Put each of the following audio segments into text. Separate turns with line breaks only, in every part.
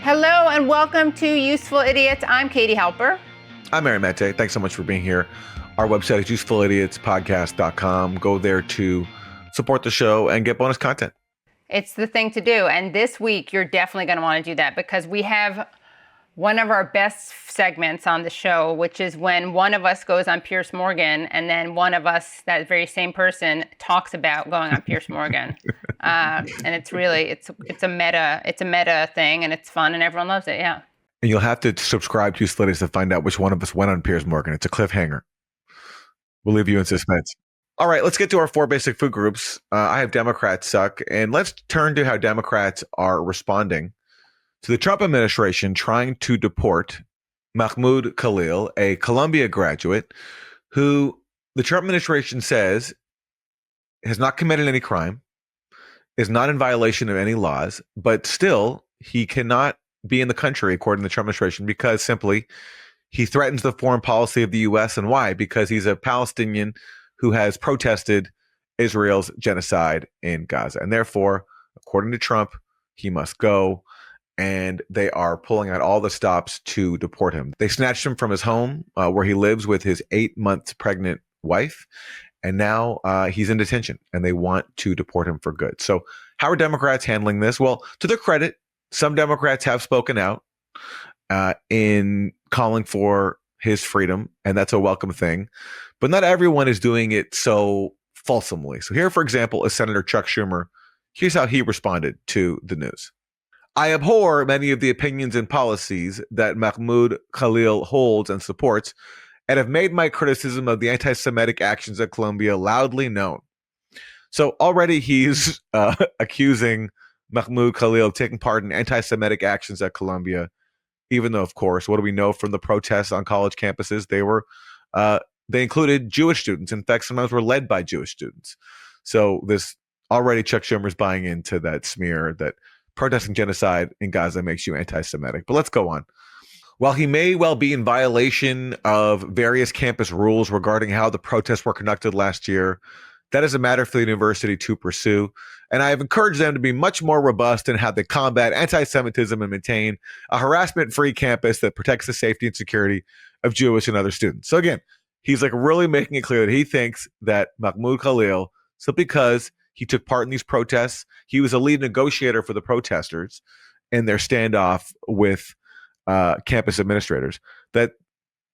Hello and welcome to Useful Idiots. I'm Katie Halper.
I'm Aaron Mette. Thanks so much for being here. Our website is usefulidiotspodcast.com. Go there to support the show and get bonus content.
It's the thing to do. And this week, you're definitely going to want to do that because we have one of our best segments on the show, which is when one of us goes on Piers Morgan and then one of us, that very same person, talks about going on Piers Morgan. And it's really, it's a meta thing and it's fun and everyone loves it. Yeah.
And you'll have to subscribe to Useful Idiots to find out which one of us went on Piers Morgan. It's a cliffhanger. We'll leave you in suspense. All right, let's get to our four basic food groups. I have Democrats suck. And let's turn to how Democrats are responding to the Trump administration trying to deport Mahmoud Khalil, a Columbia graduate who the Trump administration says has not committed any crime, is not in violation of any laws, but still he cannot be in the country, according to the Trump administration, because simply he threatens the foreign policy of the U.S. And why? Because he's a Palestinian who has protested Israel's genocide in Gaza. And therefore, according to Trump, he must go. And they are pulling out all the stops to deport him. They snatched him from his home where he lives with his 8 months pregnant wife. And now he's in detention and they want to deport him for good. So how are Democrats handling this? Well, to their credit, some Democrats have spoken out in calling for his freedom. And that's a welcome thing. But not everyone is doing it so fulsomely. So here, for example, is Senator Chuck Schumer. Here's how he responded to the news. I abhor many of the opinions and policies that Mahmoud Khalil holds and supports, and have made my criticism of the anti-Semitic actions at Columbia loudly known. So already he's accusing Mahmoud Khalil of taking part in anti-Semitic actions at Columbia, even though, of course, what do we know from the protests on college campuses? They included Jewish students. In fact, sometimes were led by Jewish students. So this already Chuck Schumer's buying into that smear that protesting genocide in Gaza makes you anti-Semitic. But let's go on. While he may well be in violation of various campus rules regarding how the protests were conducted last year, that is a matter for the university to pursue. And I have encouraged them to be much more robust in how they combat anti-Semitism and maintain a harassment-free campus that protects the safety and security of Jewish and other students. So again, he's like really making it clear that he thinks that Mahmoud Khalil, simply because he took part in these protests, he was a lead negotiator for the protesters in their standoff with campus administrators, that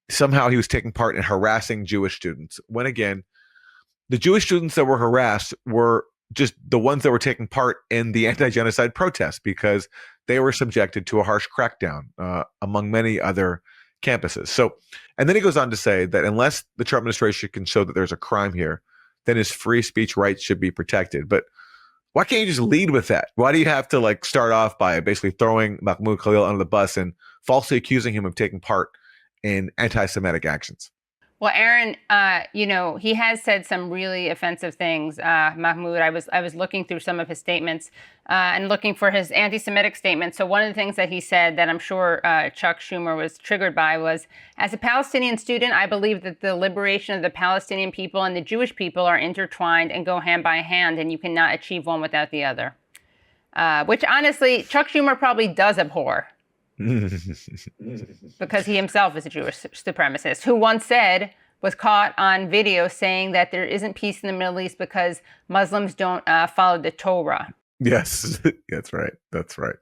somehow he was taking part in harassing Jewish students. When again, the Jewish students that were harassed were just the ones that were taking part in the anti-genocide protests because they were subjected to a harsh crackdown among many other campuses. So, and then he goes on to say that unless the Trump administration can show that there's a crime here, then his free speech rights should be protected. But why can't you just lead with that? Why do you have to start off by basically throwing Mahmoud Khalil under the bus and falsely accusing him of taking part in anti-Semitic actions?
Well, Aaron, he has said some really offensive things. Mahmoud, I was looking through some of his statements and looking for his anti-Semitic statements. So one of the things that he said that I'm sure Chuck Schumer was triggered by was, as a Palestinian student, I believe that the liberation of the Palestinian people and the Jewish people are intertwined and go hand by hand, and you cannot achieve one without the other. Which honestly, Chuck Schumer probably does abhor. Because he himself is a Jewish supremacist who once was caught on video saying that there isn't peace in the Middle East because Muslims don't follow the Torah.
Yes, that's right. That's right.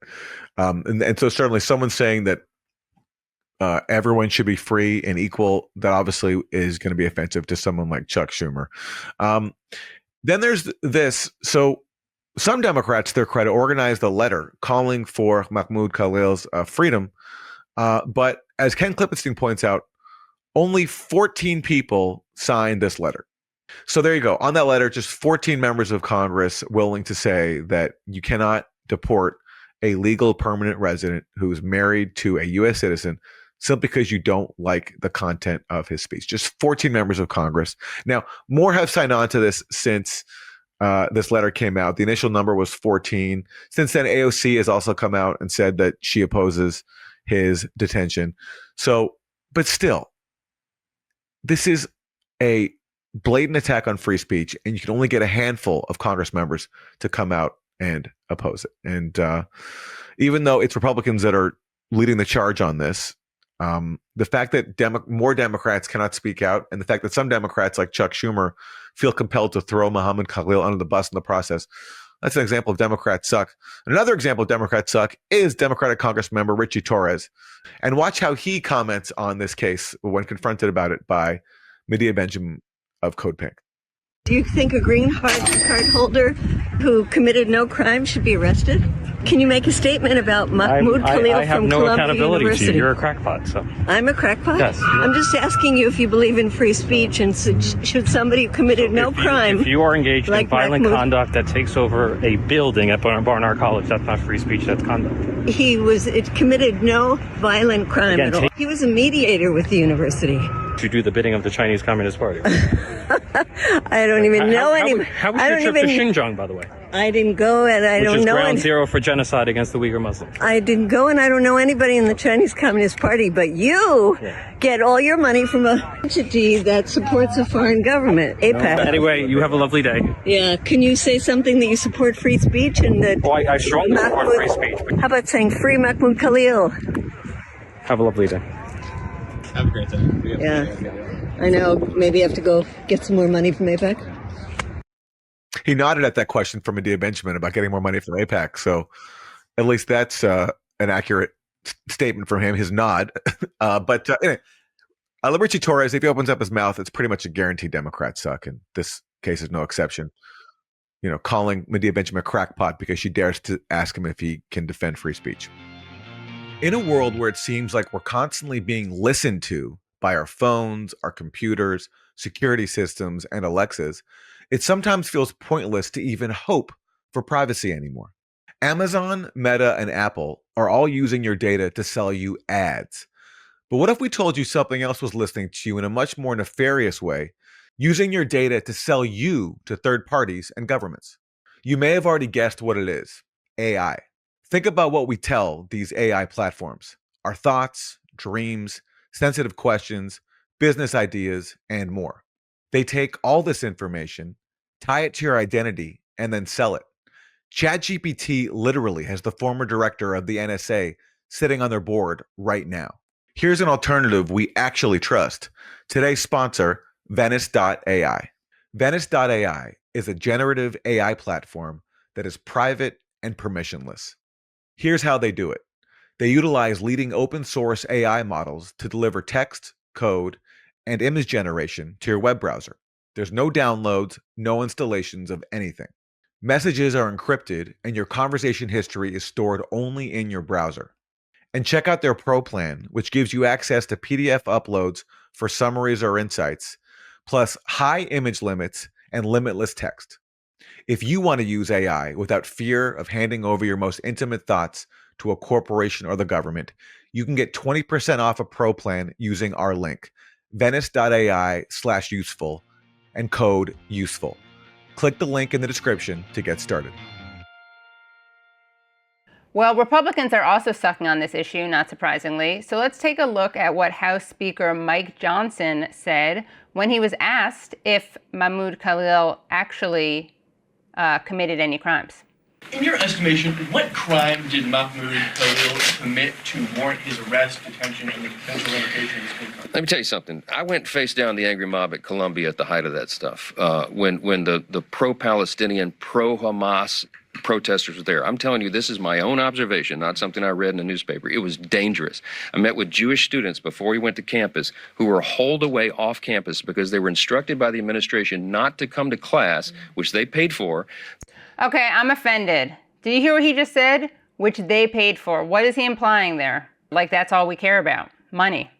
And so certainly someone saying that everyone should be free and equal, that obviously is going to be offensive to someone like Chuck Schumer. Then there's this. So some Democrats, to their credit, organized a letter calling for Mahmoud Khalil's freedom. But as Ken Klippenstein points out, only 14 people signed this letter. So there you go. On that letter, just 14 members of Congress willing to say that you cannot deport a legal permanent resident who is married to a U.S. citizen simply because you don't like the content of his speech. Just 14 members of Congress. Now, more have signed on to this since this letter came out. The initial number was 14. Since then, AOC has also come out and said that she opposes his detention. So, but still, this is a blatant attack on free speech, and you can only get a handful of Congress members to come out and oppose it. And even though it's Republicans that are leading the charge on this, the fact that more Democrats cannot speak out, and the fact that some Democrats like Chuck Schumer feel compelled to throw Mahmoud Khalil under the bus in the process, that's an example of Democrats suck. Another example of Democrats suck is Democratic Congress member Richie Torres. And watch how he comments on this case when confronted about it by Medea Benjamin of Code Pink.
Do you think a green card holder who committed no crime should be arrested? Can you make a statement about Mahmoud Khalil
I have
from
no
Columbia
accountability
University?
to you. You're a crackpot. So
I'm a crackpot?
Yes.
I'm just asking you if you believe in free speech and should somebody who committed no crime...
If you are engaged
like
in violent
Mahmoud,
conduct that takes over a building at Barnard College, that's not free speech, that's conduct.
It committed no violent crime
Again,
at all. He was a mediator with the university.
To do the bidding of the Chinese Communist Party.
I don't even know any...
How was your trip to Xinjiang, by the way?
I didn't go, and I don't know...
Which is ground zero for genocide against the Uyghur Muslims.
I didn't go, and I don't know anybody in the Chinese Communist Party, but you get all your money from a entity that supports a foreign government, APAC.
Anyway, you have a lovely day.
Yeah, can you say something that you support free speech and that...
Oh, I strongly support free speech.
How about saying free Mahmoud Khalil?
Have a lovely day.
Have a great day.
Yeah, I know. Maybe I have to go get some more money from APAC.
He nodded at that question from Medea Benjamin about getting more money from APAC. So at least that's an accurate statement from him, his nod. But anyway, Richie Torres, if he opens up his mouth, it's pretty much a guaranteed Democrats suck. And this case is no exception. You know, calling Medea Benjamin a crackpot because she dares to ask him if he can defend free speech. In a world where it seems like we're constantly being listened to by our phones, our computers, security systems, and Alexas, it sometimes feels pointless to even hope for privacy anymore. Amazon, Meta, and Apple are all using your data to sell you ads. But what if we told you something else was listening to you in a much more nefarious way, using your data to sell you to third parties and governments? You may have already guessed what it is: AI. Think about what we tell these AI platforms: our thoughts, dreams, sensitive questions, business ideas, and more. They take all this information, tie it to your identity, and then sell it. ChatGPT literally has the former director of the NSA sitting on their board right now. Here's an alternative we actually trust. Today's sponsor, Venice.ai. Venice.ai is a generative AI platform that is private and permissionless. Here's how they do it. They utilize leading open source AI models to deliver text, code, and image generation to your web browser. There's no downloads, no installations of anything. Messages are encrypted, and your conversation history is stored only in your browser. And check out their Pro plan, which gives you access to PDF uploads for summaries or insights, plus high image limits and limitless text. If you want to use AI without fear of handing over your most intimate thoughts to a corporation or the government, you can get 20% off a Pro plan using our link, venice.ai/useful, and code USEFUL. Click the link in the description to get started.
Well, Republicans are also sucking on this issue, not surprisingly. So let's take a look at what House Speaker Mike Johnson said when he was asked if Mahmoud Khalil actually committed any crimes.
In your estimation, what crime did Mahmoud Khalil commit to warrant his arrest, detention, and the potential revocation of his green card?
Let me tell you something. I went face down the angry mob at Columbia at the height of that stuff. When the pro-Palestinian, pro-Hamas protesters were there. I'm telling you, this is my own observation, not something I read in a newspaper. It was dangerous. I met with Jewish students before we went to campus who were holed away off campus because they were instructed by the administration not to come to class, which they paid for.
Okay, I'm offended. Did you hear what he just said? Which they paid for. What is he implying there? Like that's all we care about. Money.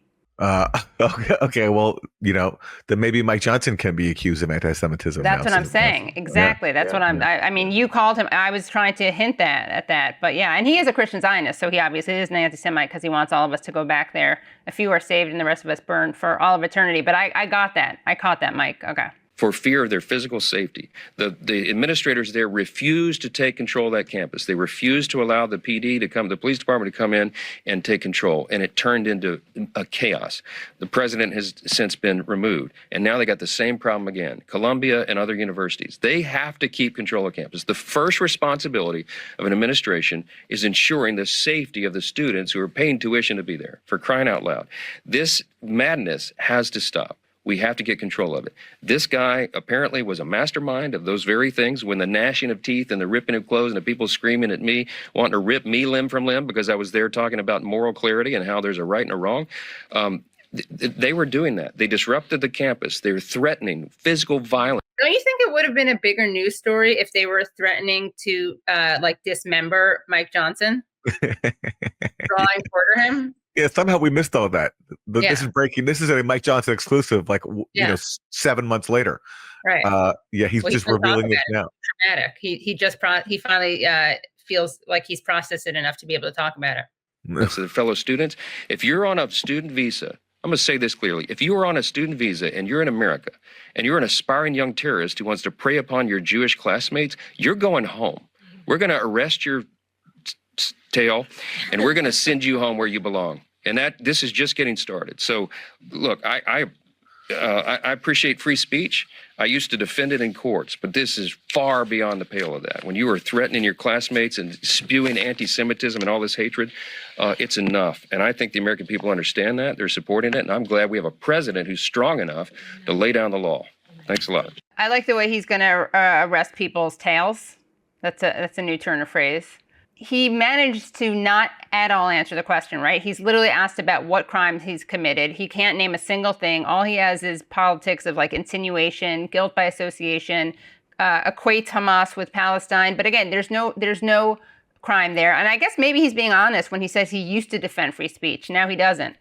Okay, well, you know, then maybe Mike Johnson can be accused of anti-Semitism.
That's what I'm saying. Exactly. That's what I mean, you called him. I was trying to hint at that. But yeah, and he is a Christian Zionist, so he obviously is an anti-Semite because he wants all of us to go back there. A few are saved and the rest of us burned for all of eternity. But I got that. I caught that, Mike. Okay.
for fear of their physical safety. The administrators there refused to take control of that campus. They refused to allow the PD to come, the police department to come in and take control. And it turned into a chaos. The president has since been removed. And now they got the same problem again. Columbia and other universities, they have to keep control of campus. The first responsibility of an administration is ensuring the safety of the students who are paying tuition to be there, for crying out loud. This madness has to stop. We have to get control of it. This guy apparently was a mastermind of those very things, when the gnashing of teeth and the ripping of clothes and the people screaming at me, wanting to rip me limb from limb because I was there talking about moral clarity and how there's a right and a wrong. They were doing that. They disrupted the campus. They were threatening physical violence.
Don't you think it would have been a bigger news story if they were threatening to dismember Mike Johnson? Drawing quarter him?
Yeah, somehow we missed all that. This is breaking. This is a Mike Johnson exclusive. 7 months later.
Right.
He's just revealing it now.
Dramatic. He finally feels like he's processed it enough to be able to talk about it.
So the fellow students, if you're on a student visa, I'm going to say this clearly. If you are on a student visa and you're in America and you're an aspiring young terrorist who wants to prey upon your Jewish classmates, you're going home. We're going to arrest your tail and we're going to send you home where you belong. And this is just getting started. So, look, I appreciate free speech. I used to defend it in courts, but this is far beyond the pale of that. When you are threatening your classmates and spewing anti-Semitism and all this hatred, it's enough. And I think the American people understand that. They're supporting it. And I'm glad we have a president who's strong enough to lay down the law. Thanks a lot.
I like the way he's going to arrest people's tails. That's a new turn of phrase. He managed to not at all answer the question, right? He's literally asked about what crimes he's committed. He can't name a single thing. All he has is politics of insinuation, guilt by association, equates Hamas with Palestine. But again, there's no crime there. And I guess maybe he's being honest when he says he used to defend free speech. Now he doesn't.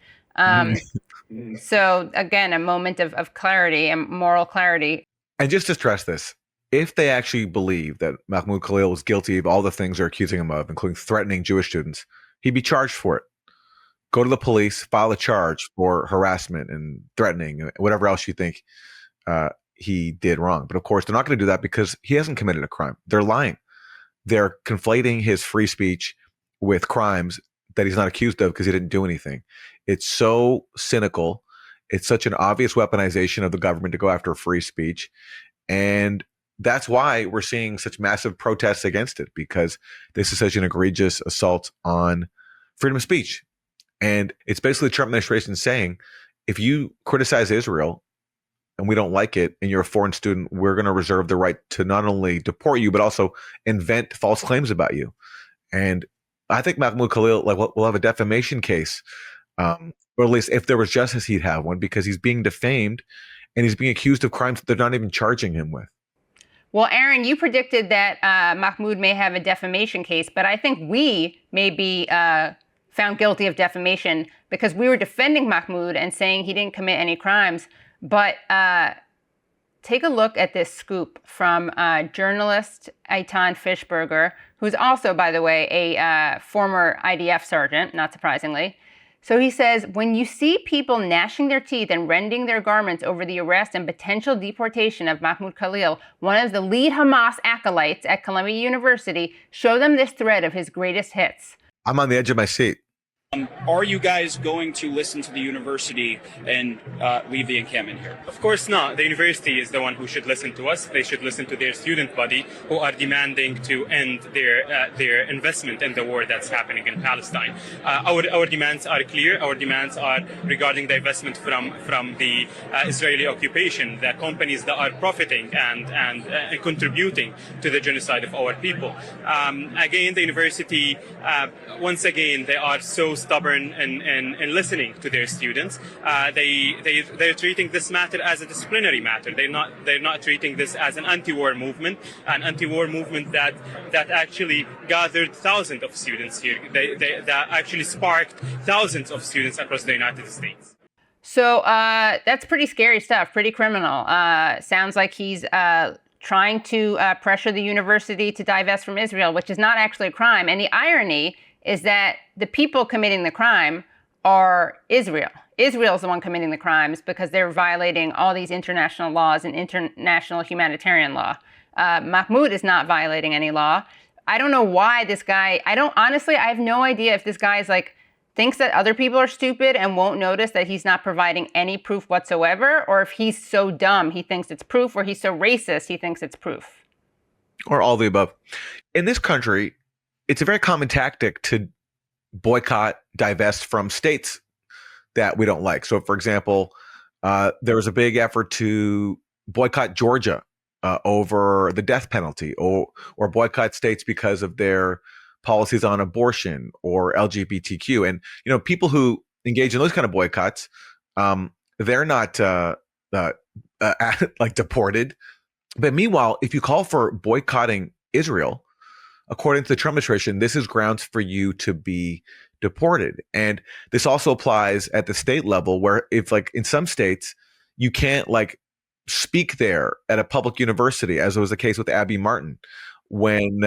So again, a moment of clarity and moral clarity.
And just to stress this, if they actually believe that Mahmoud Khalil was guilty of all the things they're accusing him of, including threatening Jewish students, he'd be charged for it. Go to the police, file a charge for harassment and threatening and whatever else you think he did wrong. But of course, they're not going to do that because he hasn't committed a crime. They're lying. They're conflating his free speech with crimes that he's not accused of because he didn't do anything. It's so cynical. It's such an obvious weaponization of the government to go after free speech. And that's why we're seeing such massive protests against it, because this is such an egregious assault on freedom of speech. And it's basically the Trump administration saying, if you criticize Israel and we don't like it and you're a foreign student, we're going to reserve the right to not only deport you, but also invent false claims about you. And I think Mahmoud Khalil will have a defamation case, or at least if there was justice, he'd have one, because he's being defamed and he's being accused of crimes that they're not even charging him with.
Well, Aaron, you predicted that Mahmoud may have a defamation case, but I think we may be found guilty of defamation because we were defending Mahmoud and saying he didn't commit any crimes. But take a look at this scoop from journalist Eitan Fischberger, who's also, by the way, a former IDF sergeant, not surprisingly. So he says, when you see people gnashing their teeth and rending their garments over the arrest and potential deportation of Mahmoud Khalil, one of the lead Hamas acolytes at Columbia University, show them this thread of his greatest hits.
I'm on the edge of my seat.
Are you guys going to listen to the university and leave the encampment here?
Of course not. The university is the one who should listen to us. They should listen to their student body who are demanding to end their investment in the war that's happening in Palestine. Our demands are clear. Our demands are regarding the investment from the Israeli occupation, the companies that are profiting and contributing to the genocide of our people. Again, the university, once again, they are so stubborn in listening to their students. They're treating this matter as a disciplinary matter. They're not treating this as an anti-war movement that actually gathered thousands of students here. That actually sparked thousands of students across the United States.
So that's pretty scary stuff, pretty criminal. Sounds like he's trying to pressure the university to divest from Israel, which is not actually a crime. And the irony is that the people committing the crime are Israel. Israel is the one committing the crimes because they're violating all these international laws and international humanitarian law. Mahmoud is not violating any law. I don't know why this guy, I have no idea if this guy is like, thinks that other people are stupid and won't notice that he's not providing any proof whatsoever, or if he's so dumb he thinks it's proof, or he's so racist he thinks it's proof.
Or all the above. In this country, it's a very common tactic to boycott, divest from states that we don't like. So, for example, there was a big effort to boycott Georgia over the death penalty, or boycott states because of their policies on abortion or LGBTQ. And, you know, people who engage in those kind of boycotts, they're not like deported. But meanwhile, if you call for boycotting Israel, according to the Trump administration, this is grounds for you to be deported. And this also applies at the state level, where if like in some states, you can't like speak there at a public university, as was the case with Abby Martin, when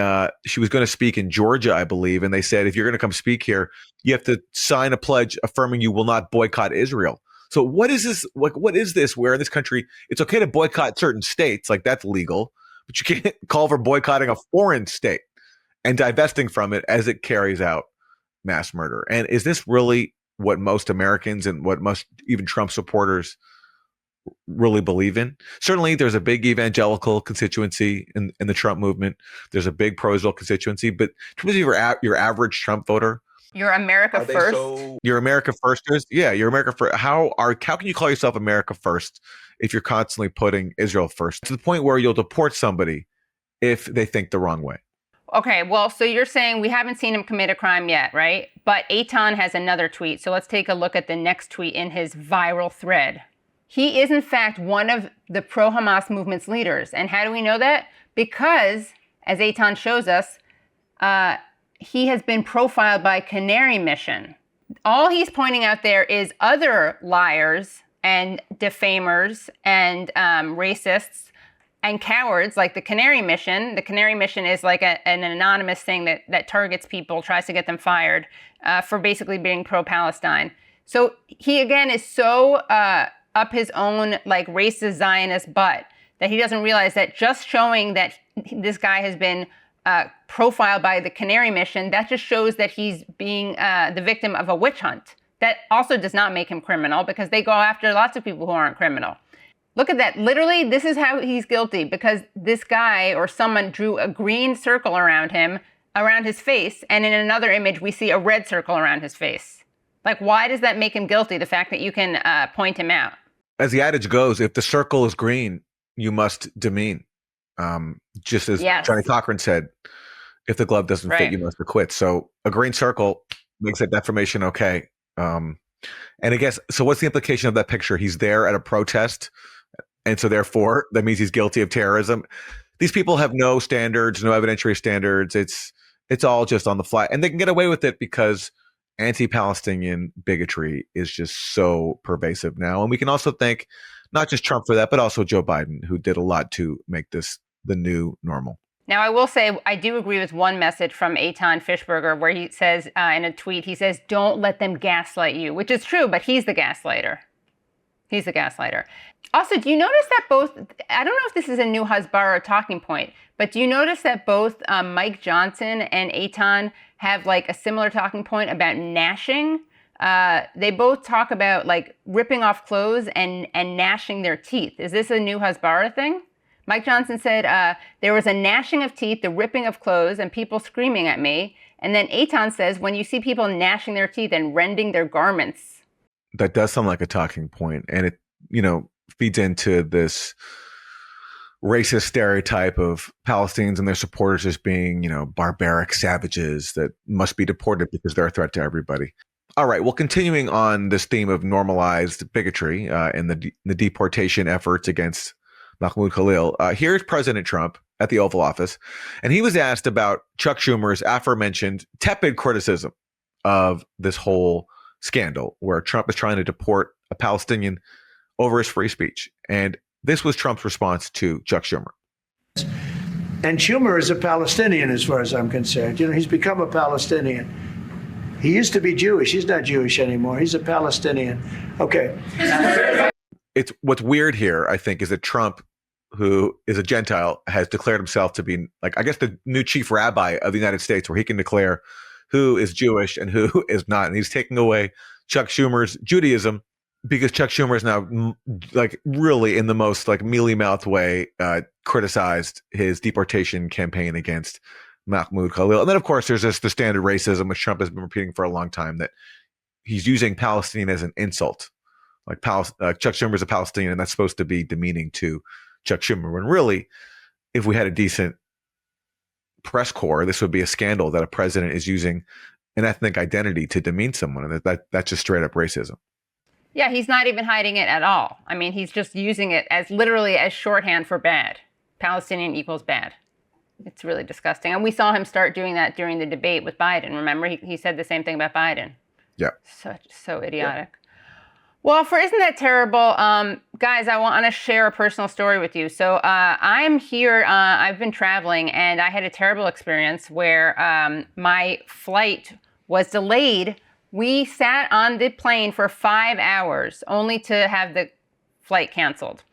she was going to speak in Georgia, I believe. And they said, if you're going to come speak here, you have to sign a pledge affirming you will not boycott Israel. So what is this? What is this where in this country, it's okay to boycott certain states, like that's legal, but you can't call for boycotting a foreign state and divesting from it as it carries out mass murder? And is this really what most Americans and what most even Trump supporters really believe in? Certainly there's a big evangelical constituency in the Trump movement. There's a big pro-Israel constituency, but in terms of your average Trump voter,
you're America first.
You're America firsters. Yeah, you're America first. How can you call yourself America first if you're constantly putting Israel first, to the point where you'll deport somebody if they think the wrong way?
Okay, well, so you're saying we haven't seen him commit a crime yet, right? But Eitan has another tweet. So let's take a look at the next tweet in his viral thread. He is, in fact, one of the pro-Hamas movement's leaders. And how do we know that? Because, as Eitan shows us, he has been profiled by Canary Mission. All he's pointing out there is other liars and defamers and racists and cowards like the Canary Mission. The Canary Mission is like an anonymous thing that targets people, tries to get them fired for basically being pro-Palestine. So he, again, is so up his own like racist Zionist butt that he doesn't realize that just showing that this guy has been profiled by the Canary Mission, that just shows that he's being the victim of a witch hunt. That also does not make him criminal, because they go after lots of people who aren't criminal. Look at that. Literally, this is how he's guilty, because this guy or someone drew a green circle around him, around his face, and in another image, we see a red circle around his face. Like, why does that make him guilty, the fact that you can point him out?
As the adage goes, if the circle is green, you must demean. Just as Johnny Cochran said, if the glove doesn't fit, you must acquit. So a green circle makes that defamation okay. And I guess, so what's the implication of that picture? He's there at a protest, and so therefore that means he's guilty of terrorism. These people have no standards, no evidentiary standards. It's all just on the fly, and they can get away with it because anti-Palestinian bigotry is just so pervasive now. And we can also thank not just Trump for that, but also Joe Biden, who did a lot to make this the new normal.
Now, I will say, I do agree with one message from Eitan Fishberger, where he says in a tweet, he says, don't let them gaslight you, which is true, but he's the gaslighter. He's the gaslighter. Also, do you notice that both, I don't know if this is a new Hasbara talking point, but do you notice that both Mike Johnson and Eitan have like a similar talking point about gnashing? They both talk about like ripping off clothes and gnashing their teeth. Is this a new Hasbara thing? Mike Johnson said, there was a gnashing of teeth, the ripping of clothes, and people screaming at me. And then Eitan says, when you see people gnashing their teeth and rending their garments.
That does sound like a talking point. And it, feeds into this racist stereotype of Palestinians and their supporters as being, barbaric savages that must be deported because they're a threat to everybody. All right. Well, continuing on this theme of normalized bigotry and the deportation efforts against Mahmoud Khalil, here's President Trump at the Oval Office, and he was asked about Chuck Schumer's aforementioned tepid criticism of this whole scandal where Trump is trying to deport a Palestinian over his free speech. And this was Trump's response to Chuck Schumer.
And Schumer is a Palestinian as far as I'm concerned. He's become a Palestinian. He used to be Jewish. He's not Jewish anymore. He's a Palestinian. Okay.
It's what's weird here, I think, is that Trump, who is a Gentile, has declared himself to be, like, I guess, the new chief rabbi of the United States, where he can declare who is Jewish and who is not. And he's taking away Chuck Schumer's Judaism, because Chuck Schumer is now, like, really in the most, like, mealy-mouthed way criticized his deportation campaign against Mahmoud Khalil. And then, of course, there's the standard racism, which Trump has been repeating for a long time, that he's using Palestinian as an insult. Like, Chuck Schumer is a Palestinian, and that's supposed to be demeaning to Chuck Schumer. When really, if we had a decent press corps, this would be a scandal that a president is using an ethnic identity to demean someone, and that's just straight up racism.
Yeah, he's not even hiding it at all. I mean, he's just using it as literally as shorthand for bad. Palestinian equals bad. It's really disgusting. And we saw him start doing that during the debate with Biden. Remember, he said the same thing about Biden.
Yeah.
So idiotic. Yeah. Well, isn't that terrible? Guys, I want to share a personal story with you. So I'm here. I've been traveling, and I had a terrible experience where my flight was delayed. We sat on the plane for 5 hours only to have the flight canceled.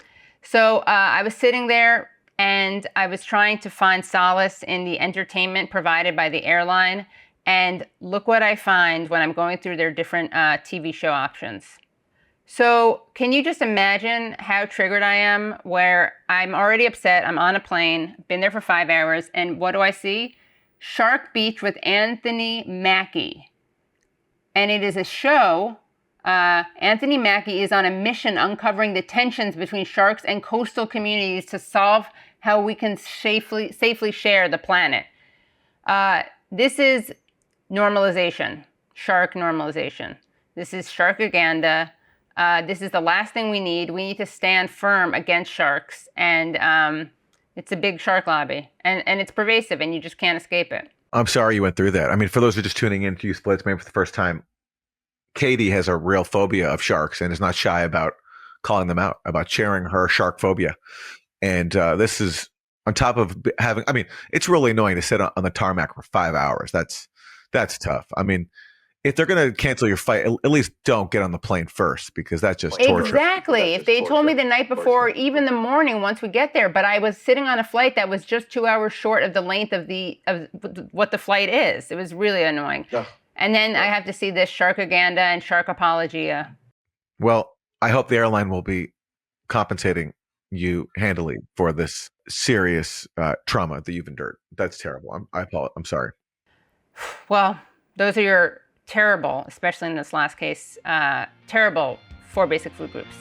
So I was sitting there, and I was trying to find solace in the entertainment provided by the airline. And look what I find when I'm going through their different TV show options. So can you just imagine how triggered I am, where I'm already upset, I'm on a plane, been there for 5 hours, and what do I see? Shark Beach with Anthony Mackie. And it is a show. Anthony Mackie is on a mission uncovering the tensions between sharks and coastal communities to solve how we can safely share the planet. This is normalization, shark normalization. This is sharkaganda. This is the last thing we need. We need to stand firm against sharks. And it's a big shark lobby. And it's pervasive, and you just can't escape it.
I'm sorry you went through that. I mean, for those who are just tuning in to You Splits, maybe for the first time, Katie has a real phobia of sharks and is not shy about calling them out, about sharing her shark phobia. And this is on top of having, I mean, it's really annoying to sit on the tarmac for 5 hours. That's tough. I mean, if they're going to cancel your flight, at least don't get on the plane first, because that's just torture.
Exactly. If they told me the night before, even the morning once we get there, but I was sitting on a flight that was just 2 hours short of the length of what the flight is. It was really annoying. Yeah. And then I have to see this sharkaganda and shark apologia.
Well, I hope the airline will be compensating you handily for this serious trauma that you've endured. That's terrible. I'm sorry.
Well, those are your terrible, especially in this last case, terrible 4 basic food groups.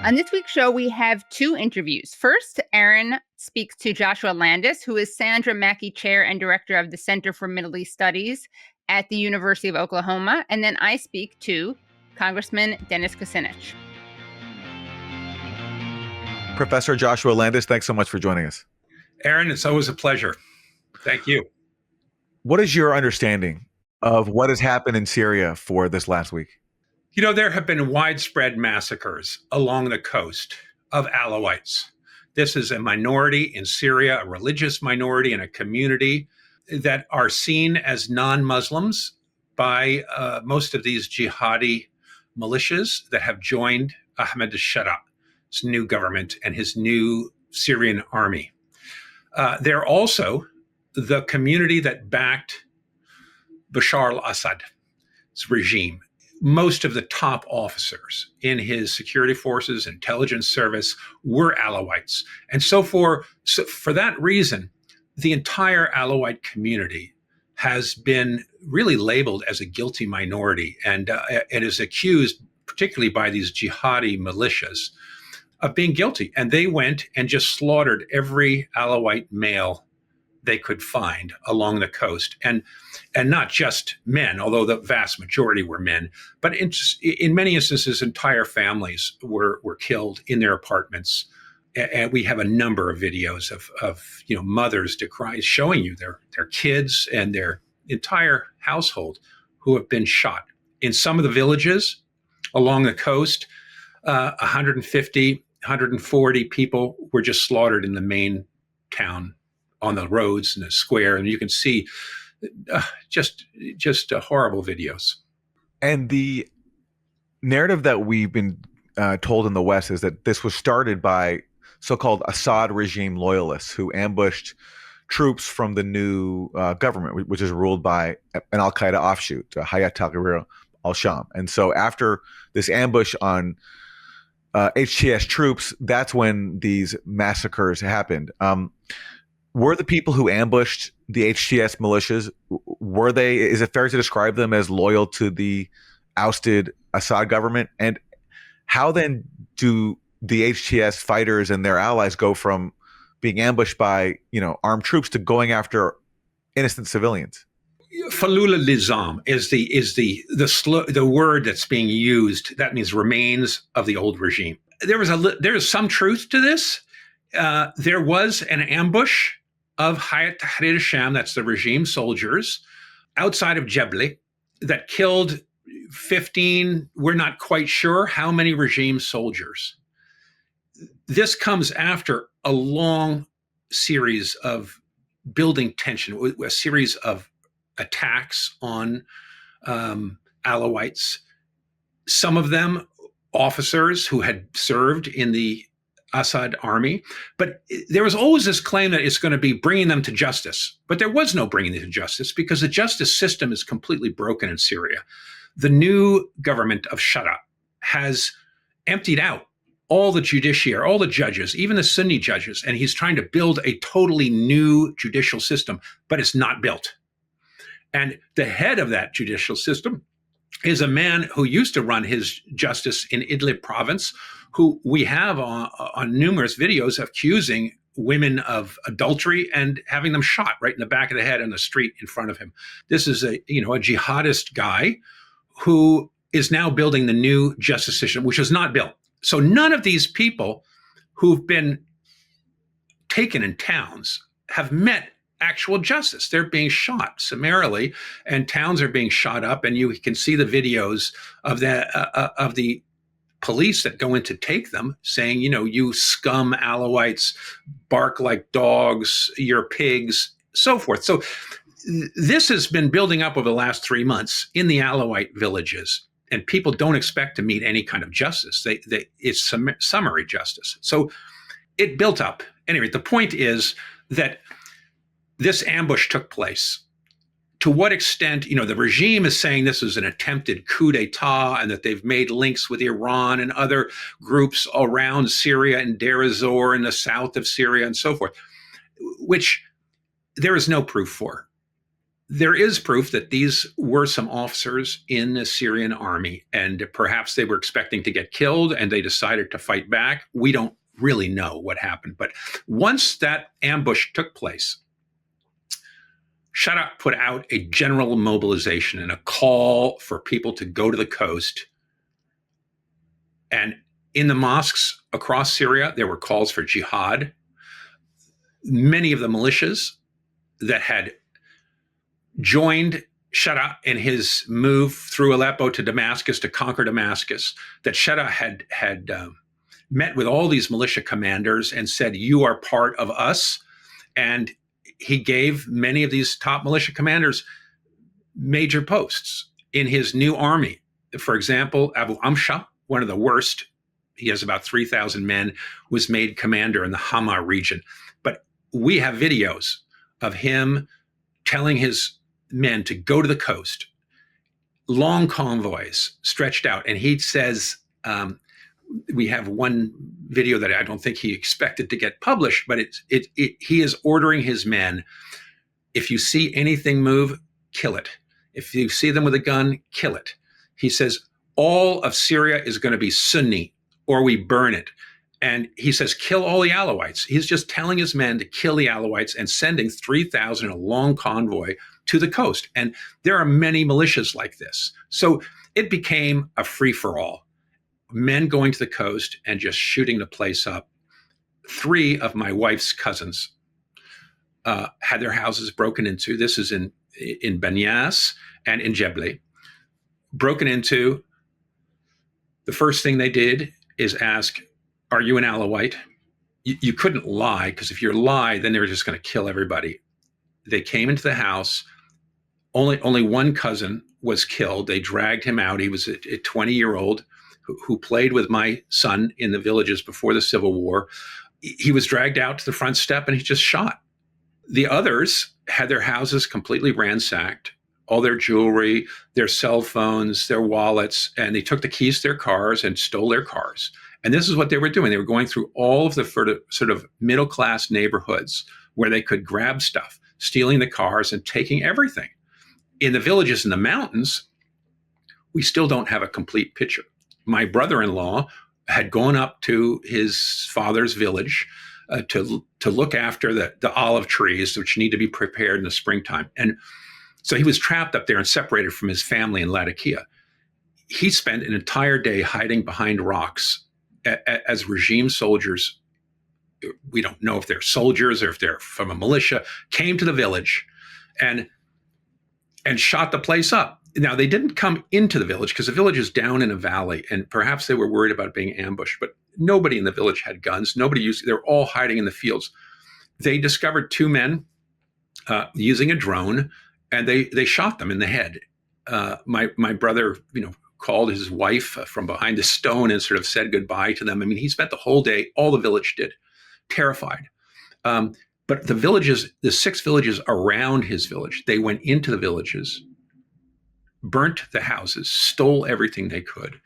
On this week's show, we have 2 interviews. First, Aaron speaks to Joshua Landis, who is Sandra Mackey Chair and Director of the Center for Middle East Studies at the University of Oklahoma. And then I speak to Congressman Dennis Kucinich.
Professor Joshua Landis, thanks so much for joining us.
Aaron, it's always a pleasure. Thank you.
What is your understanding of what has happened in Syria for this last week?
You know, there have been widespread massacres along the coast of Alawites. This is a minority in Syria, a religious minority in a community that are seen as non-Muslims by most of these jihadi militias that have joined Ahmed al-Sharat's new government and his new Syrian army. They're also the community that backed Bashar al-Assad's regime. Most of the top officers in his security forces, intelligence service were Alawites. And so for that reason, the entire Alawite community has been really labeled as a guilty minority and is accused, particularly by these jihadi militias, of being guilty. And they went and just slaughtered every Alawite male they could find along the coast, and not just men, although the vast majority were men, but in many instances, entire families were killed in their apartments. And we have a number of videos of mothers showing you their kids and their entire household who have been shot. In some of the villages along the coast, 150, 140 people were just slaughtered in the main town, on the roads in the square, and you can see Just horrible videos.
And the narrative that we've been told in the West is that this was started by so-called Assad-regime loyalists who ambushed troops from the new government, which is ruled by an al-Qaeda offshoot, Hayat Tahrir al-Sham. And so after this ambush on HTS troops, that's when these massacres happened. Were the people who ambushed the HTS militias, is it fair to describe them as loyal to the ousted Assad government? And how then do the HTS fighters and their allies go from being ambushed by, armed troops to going after innocent civilians?
Falul al-Nizam is the word that's being used. That means remains of the old regime. There is some truth to this. There was an ambush of Hayat Tahrir al-Sham, that's the regime soldiers, outside of Jebli that killed 15, we're not quite sure how many regime soldiers. This comes after a long series of building tension, a series of attacks on Alawites, some of them officers who had served in the Assad army. But there was always this claim that it's going to be bringing them to justice. But there was no bringing them to justice because the justice system is completely broken in Syria. The new government of Shara has emptied out all the judiciary, all the judges, even the Sunni judges, and he's trying to build a totally new judicial system, but it's not built. And the head of that judicial system is a man who used to run his justice in Idlib province, who we have on numerous videos accusing women of adultery and having them shot right in the back of the head on the street in front of him. This is a jihadist guy who is now building the new justice system, which is not built. So none of these people who've been taken in towns have met actual justice. They're being shot summarily, and towns are being shot up. And you can see the videos of the police that go in to take them, saying, you scum Alawites, bark like dogs, you're pigs, so forth. So this has been building up over the last 3 months in the Alawite villages, and people don't expect to meet any kind of justice. It's summary justice. So it built up. Anyway, the point is that this ambush took place. To what extent, the regime is saying this is an attempted coup d'etat and that they've made links with Iran and other groups around Syria and Deir ez-Zor in the south of Syria and so forth, which there is no proof for. There is proof that these were some officers in the Syrian army, and perhaps they were expecting to get killed and they decided to fight back. We don't really know what happened. But once that ambush took place, Shara put out a general mobilization and a call for people to go to the coast. And in the mosques across Syria, there were calls for jihad. Many of the militias that had joined Shara in his move through Aleppo to Damascus to conquer Damascus, that Shara had met with all these militia commanders and said, you are part of us. And he gave many of these top militia commanders major posts in his new army. For example, Abu Amsha, one of the worst, he has about 3,000 men, was made commander in the Hama region. But we have videos of him telling his men to go to the coast, long convoys stretched out. And he says, we have one video that I don't think he expected to get published, but he is ordering his men, if you see anything move, kill it. If you see them with a gun, kill it. He says, all of Syria is going to be Sunni or we burn it. And he says, kill all the Alawites. He's just telling his men to kill the Alawites and sending 3,000 in a long convoy to the coast. And there are many militias like this. So it became a free-for-all. Men going to the coast and just shooting the place up. 3 of my wife's cousins had their houses broken into. This is in Banyas and in Jebli. Broken into. The first thing they did is ask, are you an Alawite? You couldn't lie, because if you lie, then they were just going to kill everybody. They came into the house. only one cousin was killed. They dragged him out. He was a 20-year-old who played with my son in the villages before the Civil War. He was dragged out to the front step and he just shot. The others had their houses completely ransacked, all their jewelry, their cell phones, their wallets, and they took the keys to their cars and stole their cars. And this is what they were doing. They were going through all of the sort of middle-class neighborhoods where they could grab stuff, stealing the cars and taking everything. In the villages in the mountains, we still don't have a complete picture. My brother-in-law had gone up to his father's village to look after the olive trees, which need to be prepared in the springtime. And so he was trapped up there and separated from his family in Latakia. He spent an entire day hiding behind rocks as regime soldiers. We don't know if they're soldiers or if they're from a militia, came to the village and shot the place up. Now, they didn't come into the village because the village is down in a valley, and perhaps they were worried about being ambushed, but nobody in the village had guns. They were all hiding in the fields. They discovered two men using a drone, and they shot them in the head. My brother, called his wife from behind a stone and sort of said goodbye to them. I mean, he spent the whole day, all the village did, terrified. But the 6 villages around his village, they went into the villages, burnt the houses, stole everything they could,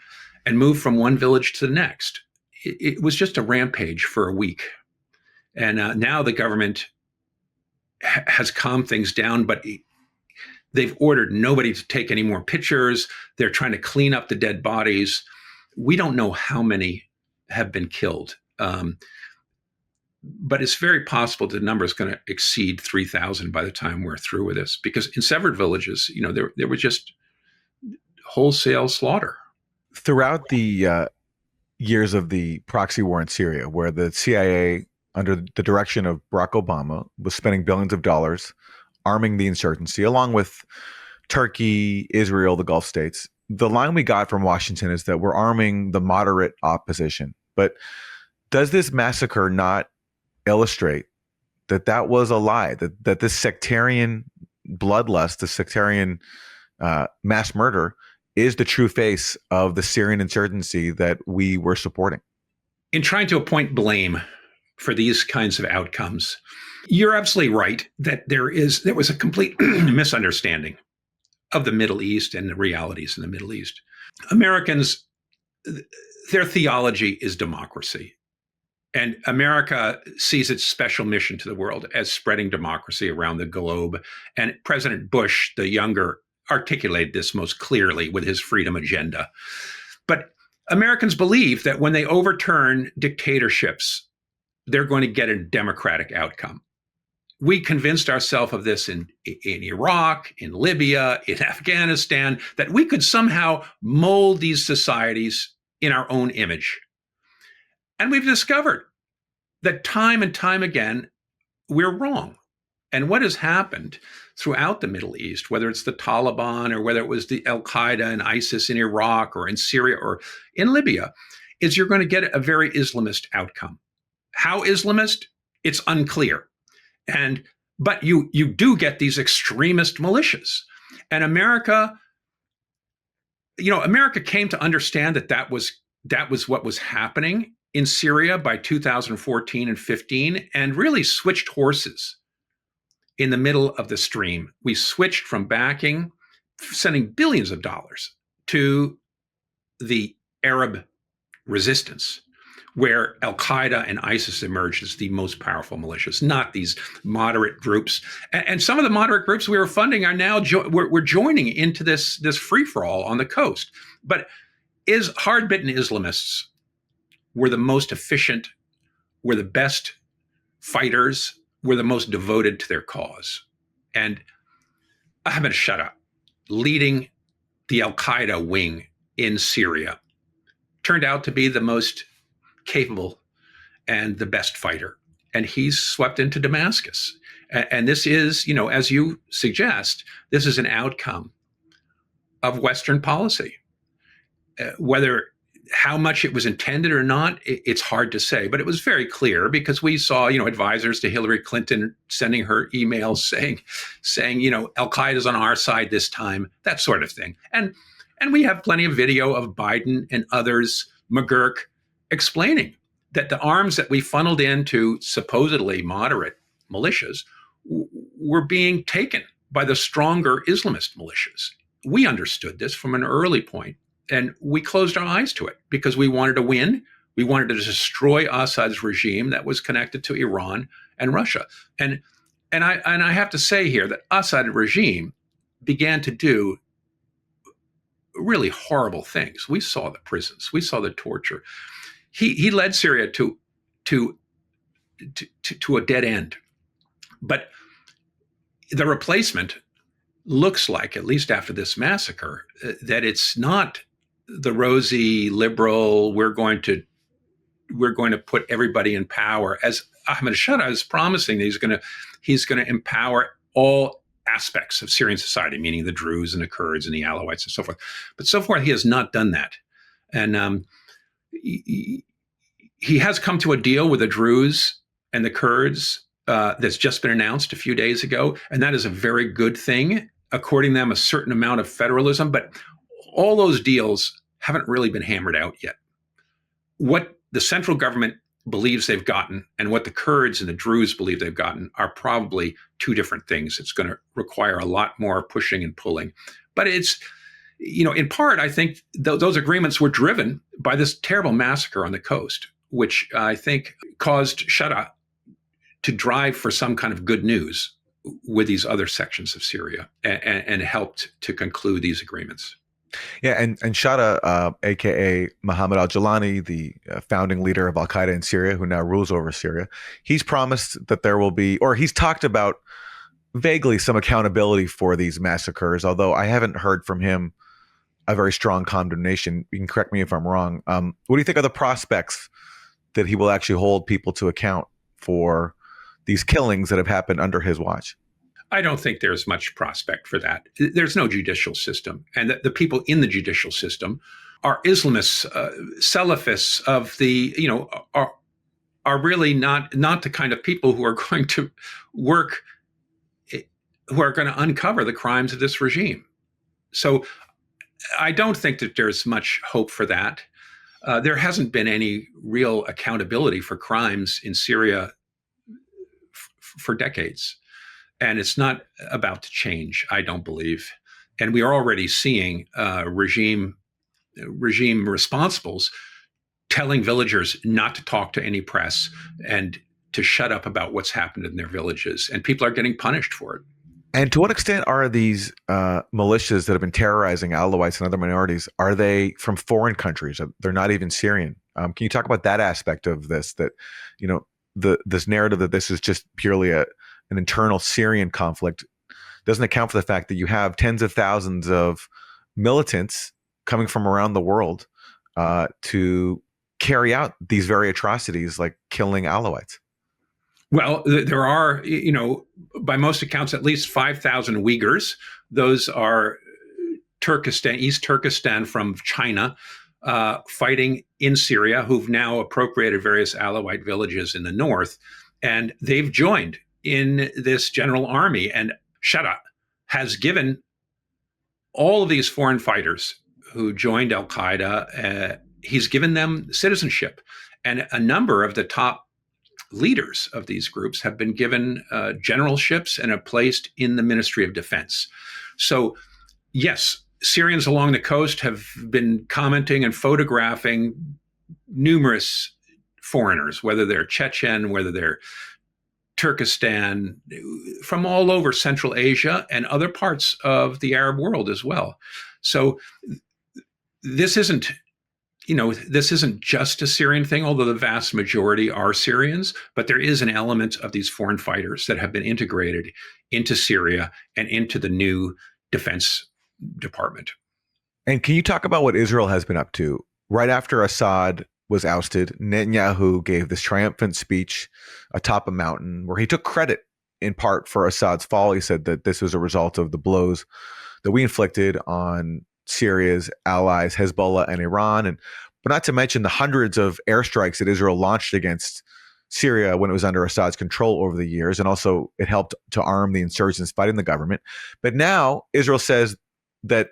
and moved from one village to the next. It was just a rampage for a week. And now the government has calmed things down, but they've ordered nobody to take any more pictures. They're trying to clean up the dead bodies. We don't know how many have been killed. But it's very possible the number is going to exceed 3,000 by the time we're through with this, because in severed villages, there was just wholesale slaughter.
Throughout the years of the proxy war in Syria, where the CIA, under the direction of Barack Obama, was spending billions of dollars arming the insurgency, along with Turkey, Israel, the Gulf states, the line we got from Washington is that we're arming the moderate opposition. But does this massacre not illustrate that was a lie, that this sectarian bloodlust, the sectarian mass murder is the true face of the Syrian insurgency that we were supporting?
In trying to appoint blame for these kinds of outcomes, you're absolutely right that there was a complete misunderstanding of the Middle East and the realities in the Middle East. Americans, their theology is democracy. And America sees its special mission to the world as spreading democracy around the globe. And President Bush, the younger, articulated this most clearly with his freedom agenda. But Americans believe that when they overturn dictatorships, they're going to get a democratic outcome. We convinced ourselves of this in Iraq, in Libya, in Afghanistan, that we could somehow mold these societies in our own image. And we've discovered that time and time again, we're wrong. And what has happened throughout the Middle East, whether it's the Taliban or whether it was the al-Qaeda and ISIS in Iraq or in Syria or in Libya, is you're going to get a very Islamist outcome. How Islamist? It's unclear. But you do get these extremist militias. And America came to understand that was what was happening in Syria by 2014 and 15, and really switched horses in the middle of the stream. We switched from sending billions of dollars to the Arab resistance, where al-Qaeda and ISIS emerged as the most powerful militias, not these moderate groups. And some of the moderate groups we were funding are now we're joining into this free-for-all on the coast. But hard-bitten Islamists were the most efficient, were the best fighters, were the most devoted to their cause. And Ahmed Shara, leading the al-Qaeda wing in Syria, turned out to be the most capable and the best fighter. And he's swept into Damascus. And this is, as you suggest, this is an outcome of Western policy. Whether How much it was intended or not, it's hard to say, but it was very clear because we saw, advisors to Hillary Clinton sending her emails saying, al-Qaeda's on our side this time, that sort of thing. And we have plenty of video of Biden and others, McGurk, explaining that the arms that we funneled into supposedly moderate militias were being taken by the stronger Islamist militias. We understood this from an early point. And we closed our eyes to it because we wanted to win. We wanted to destroy Assad's regime that was connected to Iran and Russia. And I have to say here that Assad regime began to do really horrible things. We saw the prisons. We saw the torture. He led Syria to a dead end. But the replacement looks like, at least after this massacre, that it's not the rosy liberal, we're going to put everybody in power, as Ahmadinejad is promising that he's going to empower all aspects of Syrian society, meaning the Druze and the Kurds and the Alawites and so forth. But so far, he has not done that. And he has come to a deal with the Druze and the Kurds that's just been announced a few days ago. And that is a very good thing, according to them, a certain amount of federalism. But all those deals haven't really been hammered out yet. What the central government believes they've gotten and what the Kurds and the Druze believe they've gotten are probably two different things. It's going to require a lot more pushing and pulling. But it's, in part, I think those agreements were driven by this terrible massacre on the coast, which I think caused Shara to drive for some kind of good news with these other sections of Syria and helped to conclude these agreements.
Yeah, and Shada, aka Mohammed al-Jilani, the founding leader of al-Qaeda in Syria, who now rules over Syria, he's promised that there will be, or he's talked about vaguely some accountability for these massacres, although I haven't heard from him a very strong condemnation. You can correct me if I'm wrong. What do you think are the prospects that he will actually hold people to account for these killings that have happened under his watch?
I don't think there's much prospect for that. There's no judicial system. And the people in the judicial system are Islamists, Salafists of the, are really not the kind of people who are going to work, who are going to uncover the crimes of this regime. So I don't think that there's much hope for that. There hasn't been any real accountability for crimes in Syria for decades. And it's not about to change, I don't believe. And we are already seeing regime responsibles telling villagers not to talk to any press and to shut up about what's happened in their villages. And people are getting punished for it.
And to what extent are these militias that have been terrorizing Alawites and other minorities, are they from foreign countries? They're not even Syrian. Can you talk about that aspect of this, that, this narrative that this is just purely an internal Syrian conflict doesn't account for the fact that you have tens of thousands of militants coming from around the world to carry out these very atrocities like killing Alawites?
Well, there are, by most accounts, at least 5,000 Uyghurs. Those are Turkestan, East Turkestan from China, fighting in Syria, who've now appropriated various Alawite villages in the north. And they've joined in this general army. And Shara has given all of these foreign fighters who joined al-Qaeda, he's given them citizenship. And a number of the top leaders of these groups have been given generalships and are placed in the Ministry of Defense. So, yes, Syrians along the coast have been commenting and photographing numerous foreigners, whether they're Chechen, whether they're Turkestan, from all over Central Asia and other parts of the Arab world as well. So this isn't just a Syrian thing, although the vast majority are Syrians, but there is an element of these foreign fighters that have been integrated into Syria and into the new defense department.
And can you talk about what Israel has been up to? Right after Assad was ousted, Netanyahu gave this triumphant speech atop a mountain where he took credit in part for Assad's fall. He said that this was a result of the blows that we inflicted on Syria's allies, Hezbollah and Iran. And but not to mention the hundreds of airstrikes that Israel launched against Syria when it was under Assad's control over the years. And also it helped to arm the insurgents fighting the government. But now Israel says that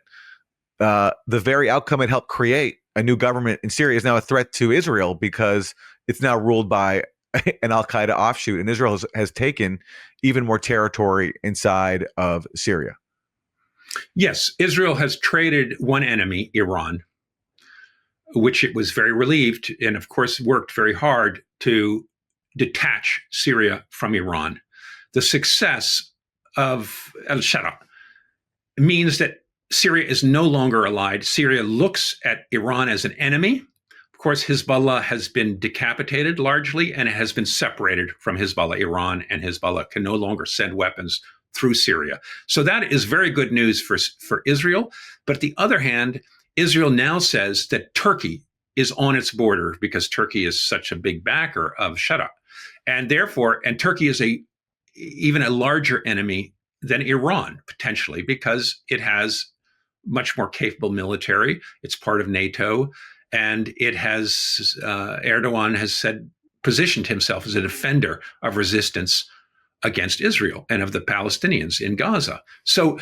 the very outcome it helped create, a new government in Syria, is now a threat to Israel because it's now ruled by an al-Qaeda offshoot. And Israel has taken even more territory inside of Syria.
Yes, Israel has traded one enemy, Iran, which it was very relieved and, of course, worked very hard to detach Syria from Iran. The success of al-Sharaa means that Syria is no longer allied. Syria looks at Iran as an enemy. Of course, Hezbollah has been decapitated largely, and it has been separated from Hezbollah. Iran and Hezbollah can no longer send weapons through Syria. So that is very good news for Israel. But on the other hand, Israel now says that Turkey is on its border because Turkey is such a big backer of Sharaa. And therefore, and Turkey is even a larger enemy than Iran, potentially, because it has much more capable military. It's part of NATO. And it has, Erdogan has positioned himself as a defender of resistance against Israel and of the Palestinians in Gaza. So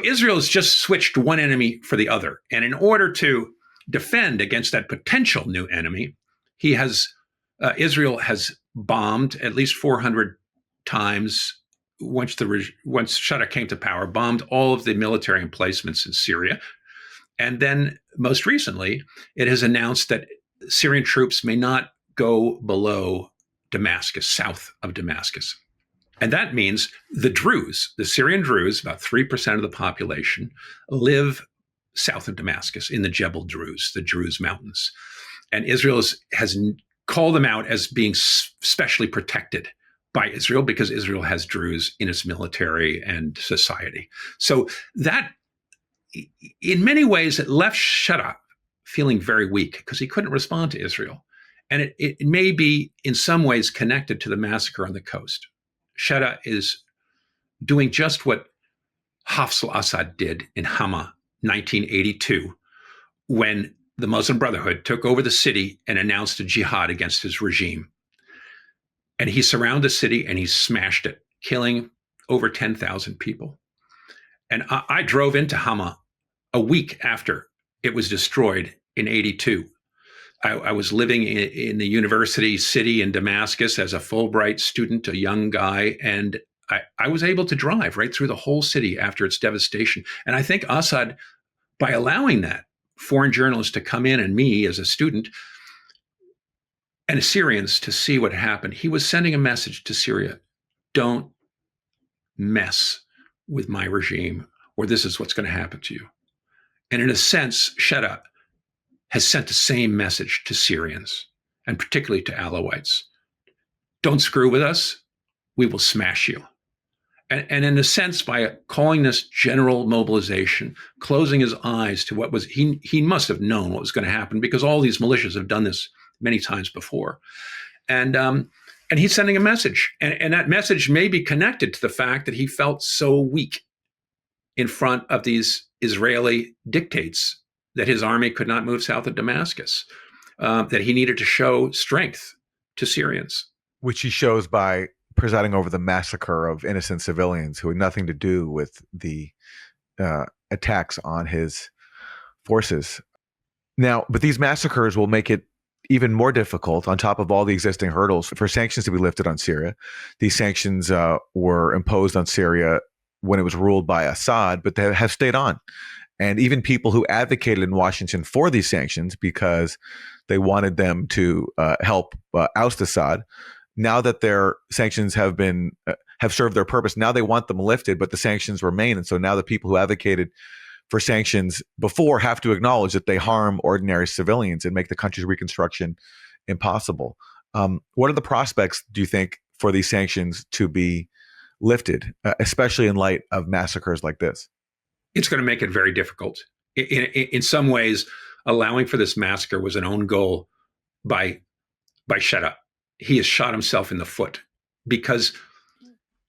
Israel has just switched one enemy for the other. And in order to defend against that potential new enemy, Israel has bombed at least 400 times once Sharaa came to power, bombed all of the military emplacements in Syria. And then most recently, it has announced that Syrian troops may not go below Damascus, south of Damascus. And that means the Druze, the Syrian Druze, about 3% of the population, live south of Damascus in the Jebel Druze, the Druze Mountains. And Israel has called them out as being specially protected by Israel because Israel has Druze in its military and society. So that, in many ways, it left Sharaa feeling very weak because he couldn't respond to Israel. And it may be in some ways connected to the massacre on the coast. Sharaa is doing just what Hafez al-Assad did in Hama, 1982, when the Muslim Brotherhood took over the city and announced a jihad against his regime. And he surrounded the city and he smashed it, killing over 10,000 people. And I drove into Hama a week after it was destroyed in 82. I was living in the university city in Damascus as a Fulbright student, a young guy, and I was able to drive right through the whole city after its devastation. And I think Assad, by allowing that, foreign journalists to come in and me as a student, and Assyrians to see what happened, he was sending a message to Syria: don't mess with my regime, or this is what's going to happen to you. And in a sense, Sharaa has sent the same message to Syrians, and particularly to Alawites. Don't screw with us, we will smash you. And in a sense, by calling this general mobilization, closing his eyes to what was, he must have known what was going to happen because all these militias have done this many times before. And he's sending a message. And that message may be connected to the fact that he felt so weak in front of these Israeli dictates that his army could not move south of Damascus, that he needed to show strength to Syrians.
Which he shows by presiding over the massacre of innocent civilians who had nothing to do with the attacks on his forces. Now, but these massacres will make it even more difficult, on top of all the existing hurdles, for sanctions to be lifted on Syria. These sanctions were imposed on Syria when it was ruled by Assad, but they have stayed on. And even people who advocated in Washington for these sanctions because they wanted them to help oust Assad, now that their sanctions have served their purpose, now they want them lifted, but the sanctions remain. And so now the people who advocated for sanctions before have to acknowledge that they harm ordinary civilians and make the country's reconstruction impossible. What are the prospects, do you think, for these sanctions to be lifted, especially in light of massacres like this?
It's going to make it very difficult. In some ways, allowing for this massacre was an own goal by Sharaa. He has shot himself in the foot because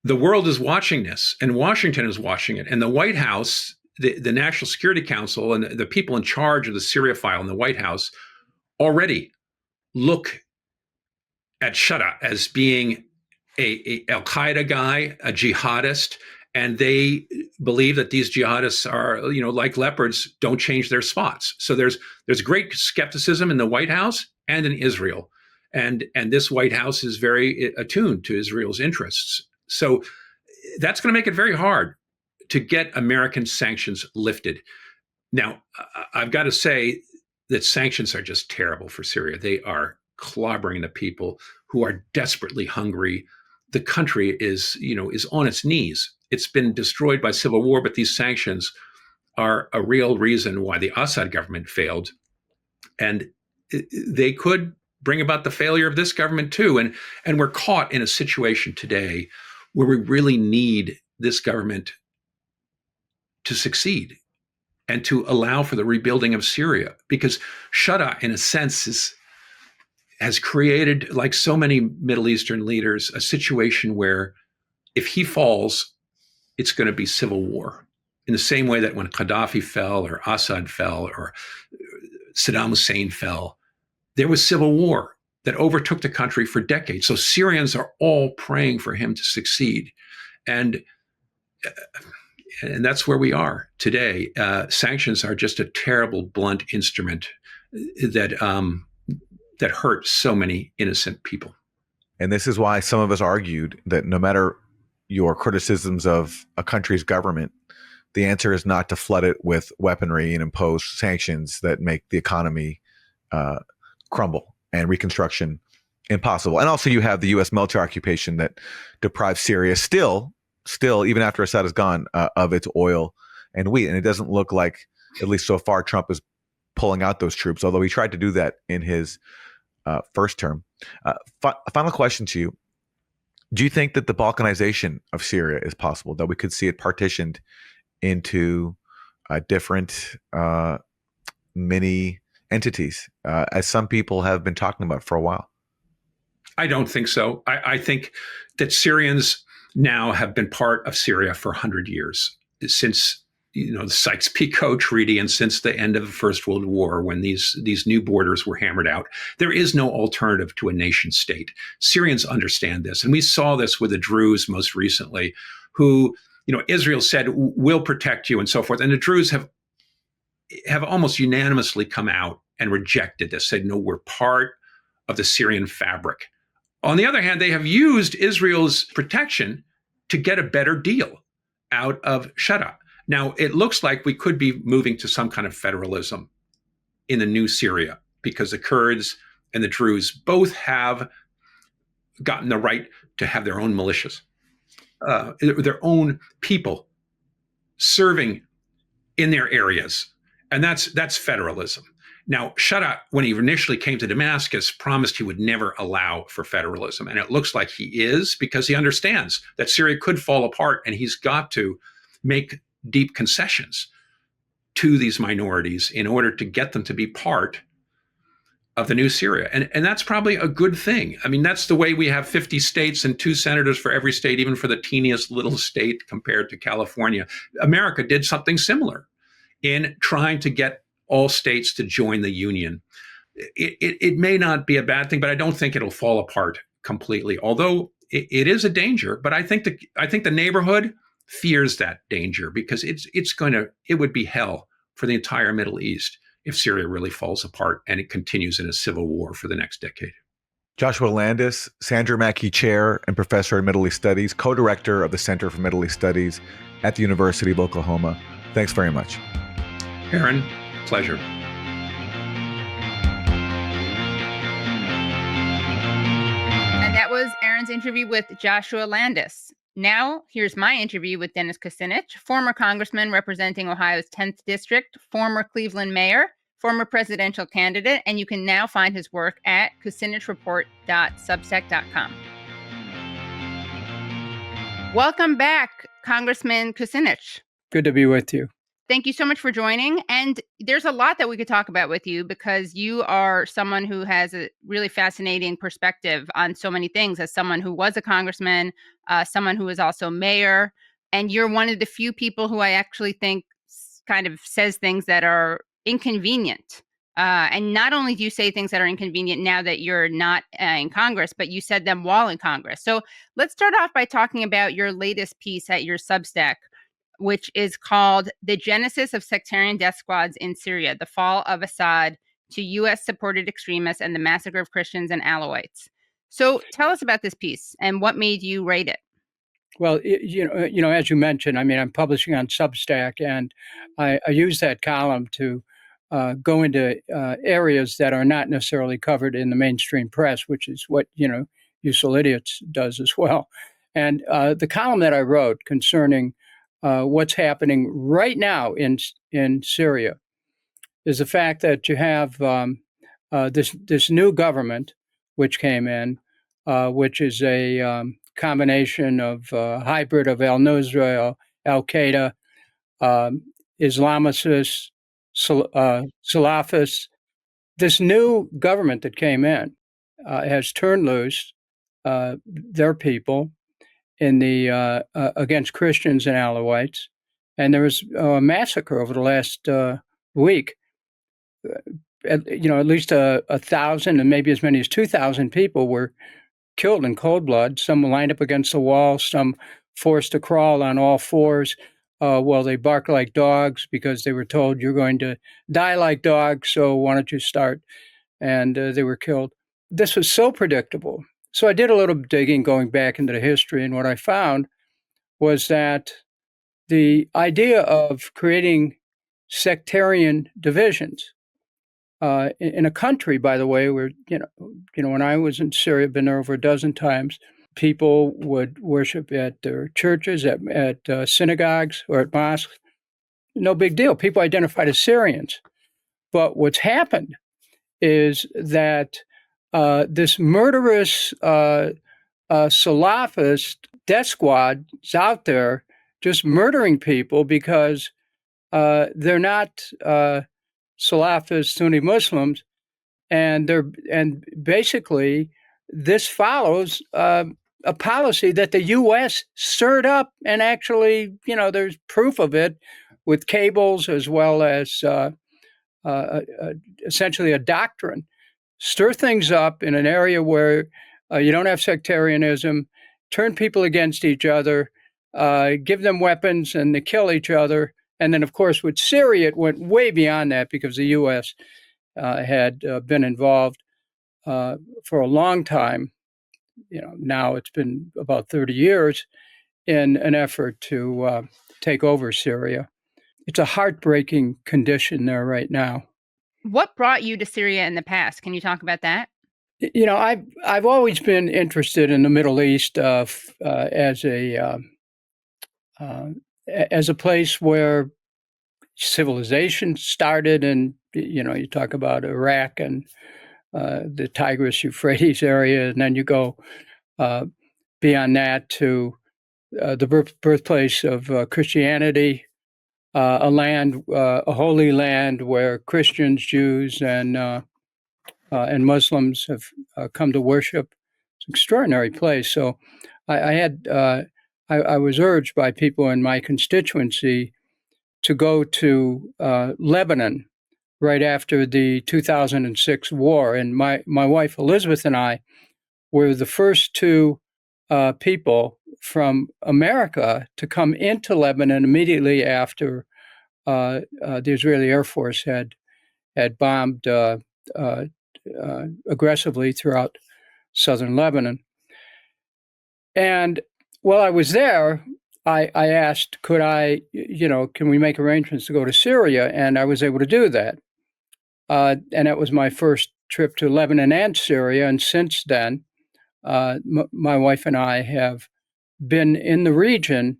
the world is watching this and Washington is watching it. And the White House, the National Security Council, and the people in charge of the Syria file in the White House already look at Shara as being a al-Qaeda guy, a jihadist, and they believe that these jihadists are, like leopards, don't change their spots. So there's great skepticism in the White House and in Israel, and this White House is very attuned to Israel's interests. So that's going to make it very hard to get American sanctions lifted. Now, I've got to say that sanctions are just terrible for Syria. They are clobbering the people who are desperately hungry. The country is on its knees. It's been destroyed by civil war, but these sanctions are a real reason why the Assad government failed. And they could bring about the failure of this government too. And we're caught in a situation today where we really need this government to succeed and to allow for the rebuilding of Syria, because Shara, in a sense, has created, like so many Middle Eastern leaders, a situation where if he falls, it's going to be civil war. In the same way that when Gaddafi fell or Assad fell or Saddam Hussein fell, there was civil war that overtook the country for decades. So Syrians are all praying for him to succeed. And that's where we are today. Sanctions are just a terrible, blunt instrument that hurt so many innocent people.
And this is why some of us argued that no matter your criticisms of a country's government, the answer is not to flood it with weaponry and impose sanctions that make the economy crumble and reconstruction impossible. And also you have the U.S. military occupation that deprives Syria still, even after Assad is gone, of its oil and wheat. And it doesn't look like, at least so far, Trump is pulling out those troops, although he tried to do that in his first term. Final question to you. Do you think that the Balkanization of Syria is possible, that we could see it partitioned into different mini entities, as some people have been talking about for a while?
I don't think so. I think that Syrians now have been part of Syria for 100 years, since the Sykes-Picot Treaty and since the end of the First World War, when these new borders were hammered out. There is no alternative to a nation state. Syrians understand this. And we saw this with the Druze most recently, who, Israel said, we'll protect you and so forth. And the Druze have almost unanimously come out and rejected this, said, no, we're part of the Syrian fabric. On the other hand, they have used Israel's protection to get a better deal out of Shara. Now, it looks like we could be moving to some kind of federalism in the new Syria, because the Kurds and the Druze both have gotten the right to have their own militias, their own people serving in their areas. And that's federalism. Now, Shara, when he initially came to Damascus, promised he would never allow for federalism. And it looks like he is, because he understands that Syria could fall apart, and he's got to make deep concessions to these minorities in order to get them to be part of the new Syria. And that's probably a good thing. I mean, that's the way we have 50 states and 2 senators for every state, even for the teeniest little state compared to California. America did something similar in trying to get all states to join the union. It may not be a bad thing, but I don't think it'll fall apart completely, although it is a danger. But I think the neighborhood fears that danger, because it would be hell for the entire Middle East if Syria really falls apart and it continues in a civil war for the next decade.
Joshua Landis, Sandra Mackey Chair and Professor in Middle East Studies, co-director of the Center for Middle East Studies at the University of Oklahoma. Thanks very much.
Aaron, pleasure.
And that was Aaron's interview with Joshua Landis. Now, here's my interview with Dennis Kucinich, former congressman representing Ohio's 10th district, former Cleveland mayor, former presidential candidate, and you can now find his work at kucinichReport.substack.com. Welcome back, Congressman Kucinich.
Good to be with you.
Thank you so much for joining. And there's a lot that we could talk about with you, because you are someone who has a really fascinating perspective on so many things, as someone who was a congressman, someone who is also mayor. And you're one of the few people who I actually think kind of says things that are inconvenient And not only do you say things that are inconvenient now that you're not in Congress, but you said them while in Congress. So let's start off by talking about your latest piece at your Substack, which is called The Genesis of Sectarian Death Squads in Syria, The Fall of Assad to U.S.-Supported Extremists and the Massacre of Christians and Alawites. So tell us about this piece and what made you write it.
Well, as you mentioned, I mean, I'm publishing on Substack, and I use that column to go into areas that are not necessarily covered in the mainstream press, which is what, Useful Idiots does as well. And the column that I wrote concerning what's happening right now in Syria is the fact that you have this new government which came in, which is a combination of hybrid of al-Nusra, al-Qaeda, Islamicists, Salafists. This new government that came in has turned loose their people in the against Christians and Alawites, and there was a massacre over the last week. At least 1,000 and maybe as many as 2,000 people were killed in cold blood. Some lined up against the wall, some forced to crawl on all fours while they barked like dogs because they were told you're going to die like dogs, so why don't you start? And they were killed. This was so predictable. So I did a little digging going back into the history, and what I found was that the idea of creating sectarian divisions in a country, by the way, where, when I was in Syria, I've been there over a dozen times, people would worship at their churches, at synagogues or at mosques. No big deal. People identified as Syrians. But what's happened is that this murderous Salafist death squad is out there just murdering people because they're not Salafist Sunni Muslims, and basically this follows a policy that the U.S. stirred up, and actually, there's proof of it with cables as well as essentially a doctrine. Stir things up in an area where you don't have sectarianism, turn people against each other, give them weapons, and they kill each other. And then, of course, with Syria, it went way beyond that because the U.S. Had been involved for a long time. Now it's been about 30 years in an effort to take over Syria. It's a heartbreaking condition there right now.
What brought you to Syria in the past? Can you talk about that?
I've always been interested in the Middle East as a place where civilization started, and you talk about Iraq and the Tigris-Euphrates area, and then you go beyond that to the birthplace of Christianity, a holy land where Christians, Jews, and Muslims have come to worship. It's an extraordinary place. So I was urged by people in my constituency to go to Lebanon right after the 2006 war. And my wife, Elizabeth, and I were the first two people from America to come into Lebanon immediately after the Israeli Air Force had bombed aggressively throughout southern Lebanon. And while I was there, I asked, can we make arrangements to go to Syria? And I was able to do that. And that was my first trip to Lebanon and Syria. And since then, my wife and I have been in the region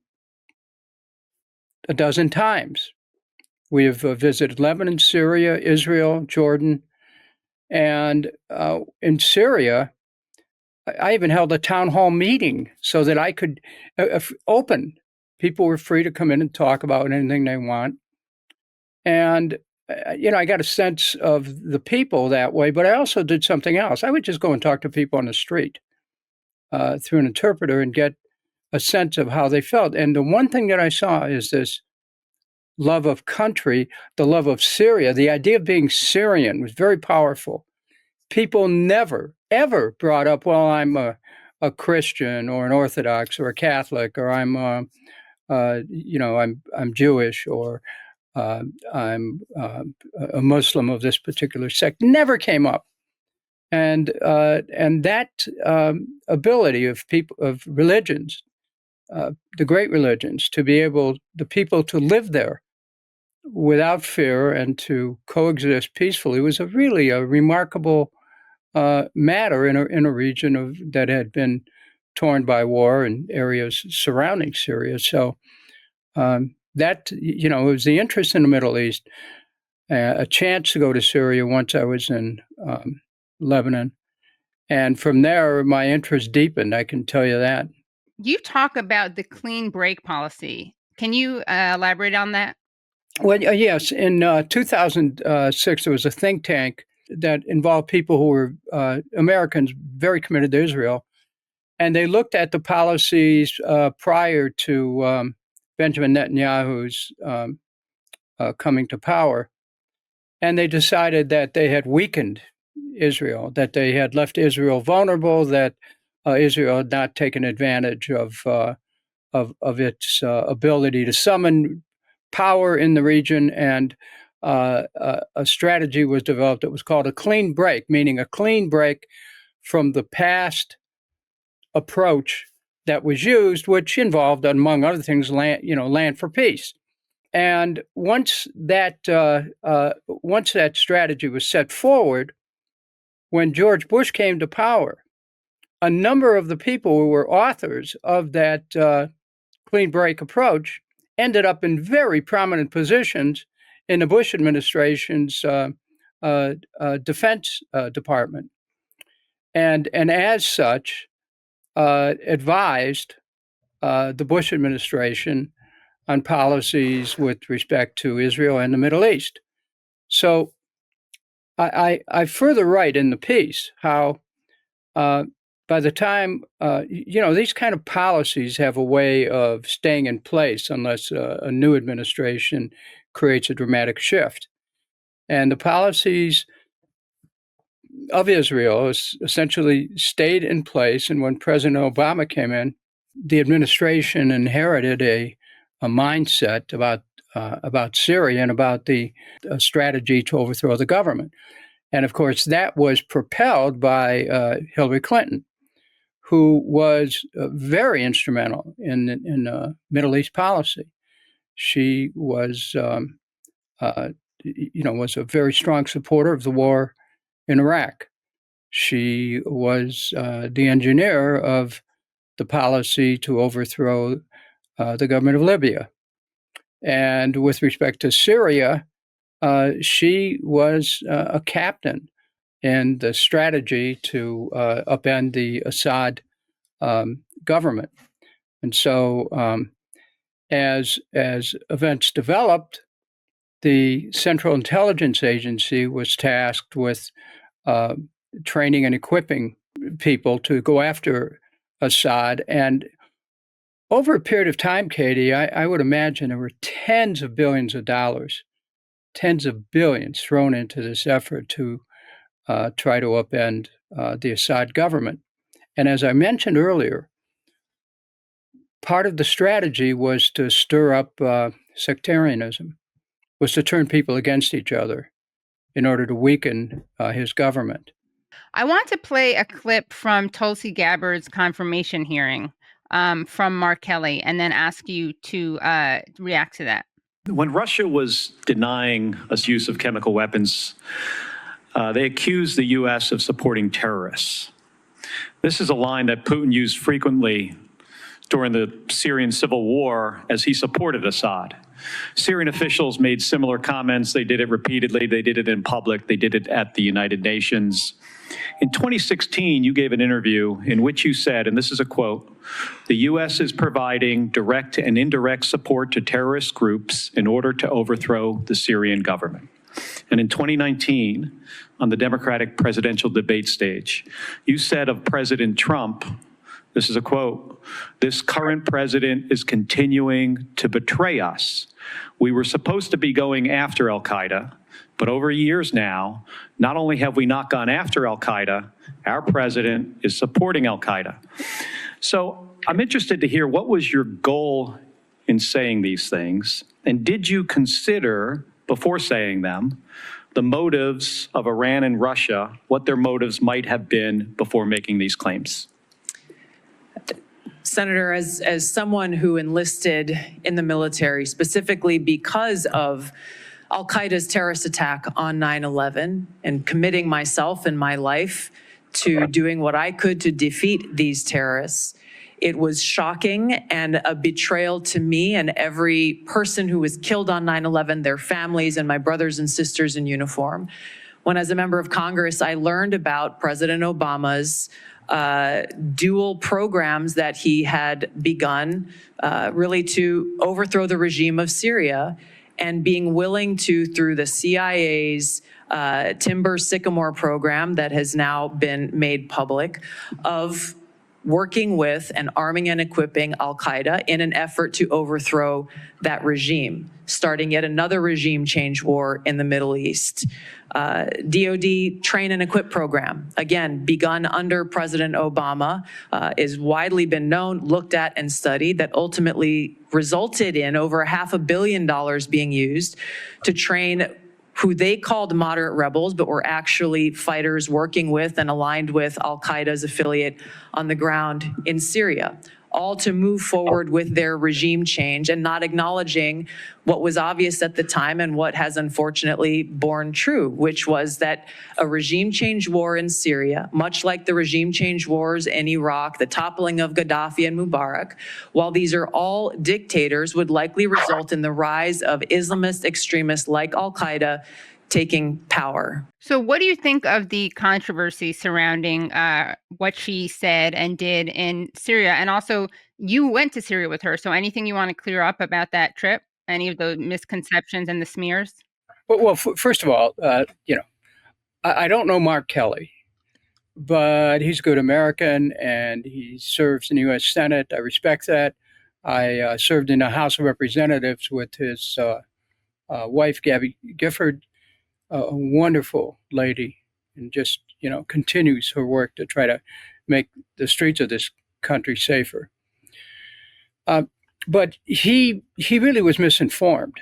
a dozen times. We have visited Lebanon, Syria, Israel, Jordan. And in Syria, I even held a town hall meeting so that I could open. People were free to come in and talk about anything they want. And, I got a sense of the people that way, but I also did something else. I would just go and talk to people on the street through an interpreter and get a sense of how they felt. And the one thing that I saw is this love of country, the love of Syria. The idea of being Syrian was very powerful. People never, ever brought up, well, I'm a Christian or an Orthodox or a Catholic, or I'm Jewish, or I'm a Muslim of this particular sect. Never came up. And that ability of people, of religions, the great religions, to be able, the people to live there without fear and to coexist peacefully, was really a remarkable matter in a region that had been torn by war and areas surrounding Syria. So that, it was the interest in the Middle East, a chance to go to Syria once I was in Lebanon. And from there, my interest deepened, I can tell you that.
You talk about the clean break policy. Can you elaborate on that?
Well, yes. In 2006, there was a think tank that involved people who were Americans very committed to Israel. And they looked at the policies prior to Benjamin Netanyahu's coming to power. And they decided that they had weakened Israel, that they had left Israel vulnerable, that Israel had not taken advantage of its ability to summon power in the region, and a strategy was developed that was called a clean break, meaning a clean break from the past approach that was used, which involved, among other things, land for peace. And once that strategy was set forward, when George Bush came to power, a number of the people who were authors of that clean break approach ended up in very prominent positions in the Bush administration's Defense Department, and as such advised the Bush administration on policies with respect to Israel and the Middle East. So I further write in the piece how by the time, these kind of policies have a way of staying in place unless a new administration creates a dramatic shift. And the policies of Israel essentially stayed in place. And when President Obama came in, the administration inherited a mindset about Syria and about the strategy to overthrow the government. And of course, that was propelled by Hillary Clinton, who was very instrumental in Middle East policy. She was, was a very strong supporter of the war in Iraq. She was the engineer of the policy to overthrow the government of Libya. And with respect to Syria, she was a captain in the strategy to upend the Assad government. And so as events developed, the Central Intelligence Agency was tasked with training and equipping people to go after Assad. And over a period of time, Katie, I would imagine there were tens of billions of dollars, tens of billions thrown into this effort to try to upend the Assad government. And as I mentioned earlier, part of the strategy was to stir up sectarianism, was to turn people against each other in order to weaken his government.
I want to play a clip from Tulsi Gabbard's confirmation hearing from Mark Kelly, and then ask you to react to that.
When Russia was denying us use of chemical weapons, they accused the U.S. of supporting terrorists. This is a line that Putin used frequently during the Syrian civil war as he supported Assad. Syrian officials made similar comments. They did it repeatedly. They did it in public. They did it at the United Nations. In 2016, you gave an interview in which you said, and this is a quote, "The U.S. is providing direct and indirect support to terrorist groups in order to overthrow the Syrian government." And in 2019, on the Democratic presidential debate stage, you said of President Trump This is a quote. "This current president is continuing to betray us. We were supposed to be going after al-Qaeda, but over years now, not only have we not gone after al-Qaeda, our president is supporting al-Qaeda." So I'm interested to hear, what was your goal in saying these things? And did you consider, before saying them, the motives of Iran and Russia, what their motives might have been before making these claims?
Senator, as someone who enlisted in the military specifically because of al-Qaeda's terrorist attack on 9/11 and committing myself and my life to doing what I could to defeat these terrorists, it was shocking and a betrayal to me and every person who was killed on 9/11, their families and my brothers and sisters in uniform. When, as a member of Congress, I learned about President Obama's dual programs that he had begun really to overthrow the regime of Syria, and being willing to, through the CIA's Timber Sycamore program that has now been made public, of working with and arming and equipping al-Qaeda in an effort to overthrow that regime, starting yet another regime change war in the Middle East. DOD train and equip program, again, begun under President Obama, is widely been known, looked at and studied, that ultimately resulted in over $500 million being used to train who they called moderate rebels, but were actually fighters working with and aligned with al-Qaeda's affiliate on the ground in Syria, all to move forward with their regime change and not acknowledging what was obvious at the time and what has unfortunately borne true, which was that a regime change war in Syria, much like the regime change wars in Iraq, the toppling of Gaddafi and Mubarak, while these are all dictators, would likely result in the rise of Islamist extremists like al-Qaeda taking power.
So what do you think of the controversy surrounding what she said and did in Syria? And also, you went to Syria with her, so anything you want to clear up about that trip? Any of the misconceptions and the smears?
Well, first of all, I don't know Mark Kelly, but he's a good American, and he serves in the U.S. Senate. I respect that. I served in the House of Representatives with his wife, Gabby Gifford, a wonderful lady, and just, continues her work to try to make the streets of this country safer. But he really was misinformed.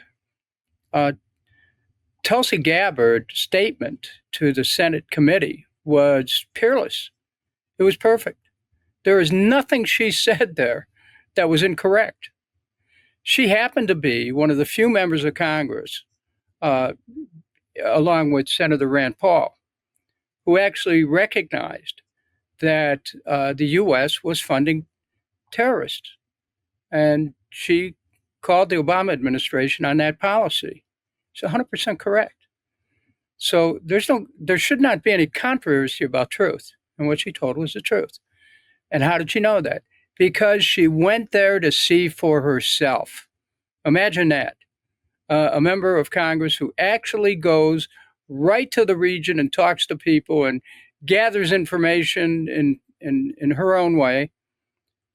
Tulsi Gabbard's statement to the Senate committee was peerless. It was perfect. There is nothing she said there that was incorrect. She happened to be one of the few members of Congress, along with Senator Rand Paul, who actually recognized that the U.S. was funding terrorists. And she called the Obama administration on that policy. It's 100% correct. So there should not be any controversy about truth. And what she told was the truth. And how did she know that? Because she went there to see for herself. Imagine that. A member of Congress who actually goes right to the region and talks to people and gathers information in her own way,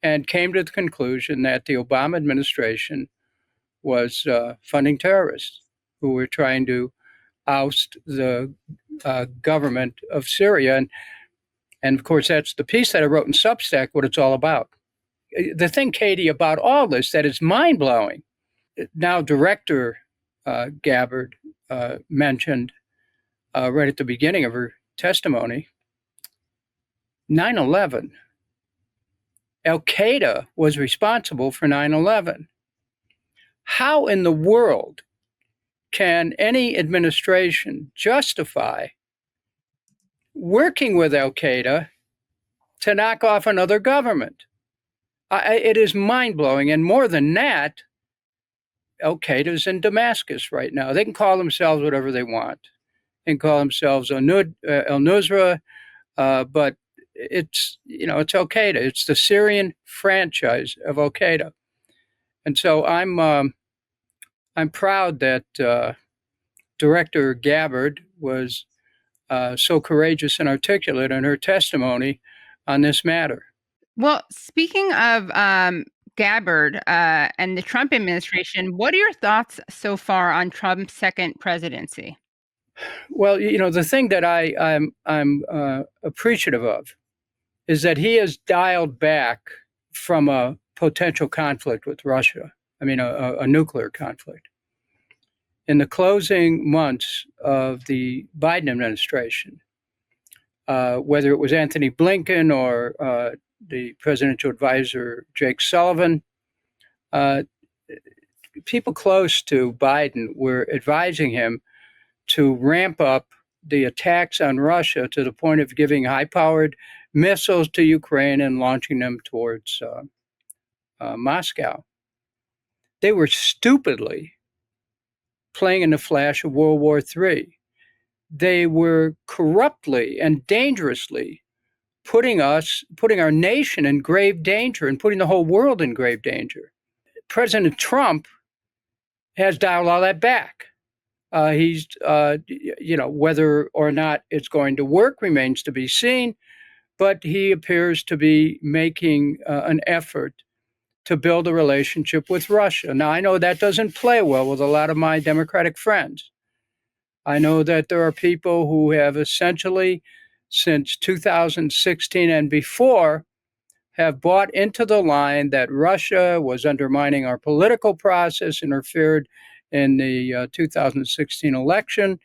and came to the conclusion that the Obama administration was funding terrorists who were trying to oust the government of Syria. And of course, that's the piece that I wrote in Substack, what it's all about. The thing, Katie, about all this that is mind-blowing, now Director Gabbard mentioned right at the beginning of her testimony, 9/11. Al-Qaeda was responsible for 9/11. How in the world can any administration justify working with Al-Qaeda to knock off another government? It is mind-blowing. And more than that, Al-Qaeda's in Damascus right now. They can call themselves whatever they want. They can call themselves al-Nusra, but it's Al-Qaeda. It's the Syrian franchise of Al-Qaeda. And so I'm proud that Director Gabbard was so courageous and articulate in her testimony on this matter.
Well, speaking of Gabbard and the Trump administration, what are your thoughts so far on Trump's second presidency?
Well, the thing that I'm appreciative of is that he has dialed back from a potential conflict with Russia. I mean, a nuclear conflict. In the closing months of the Biden administration, whether it was Anthony Blinken or the presidential advisor, Jake Sullivan, people close to Biden were advising him to ramp up the attacks on Russia to the point of giving high-powered missiles to Ukraine and launching them towards Moscow. They were stupidly playing in the flash of World War III. They were corruptly and dangerously putting our nation in grave danger and putting the whole world in grave danger. President Trump has dialed all that back. He's, whether or not it's going to work remains to be seen, but he appears to be making an effort to build a relationship with Russia. Now, I know that doesn't play well with a lot of my Democratic friends. I know that there are people who have essentially, since 2016 and before, have bought into the line that Russia was undermining our political process, interfered in the 2016 election,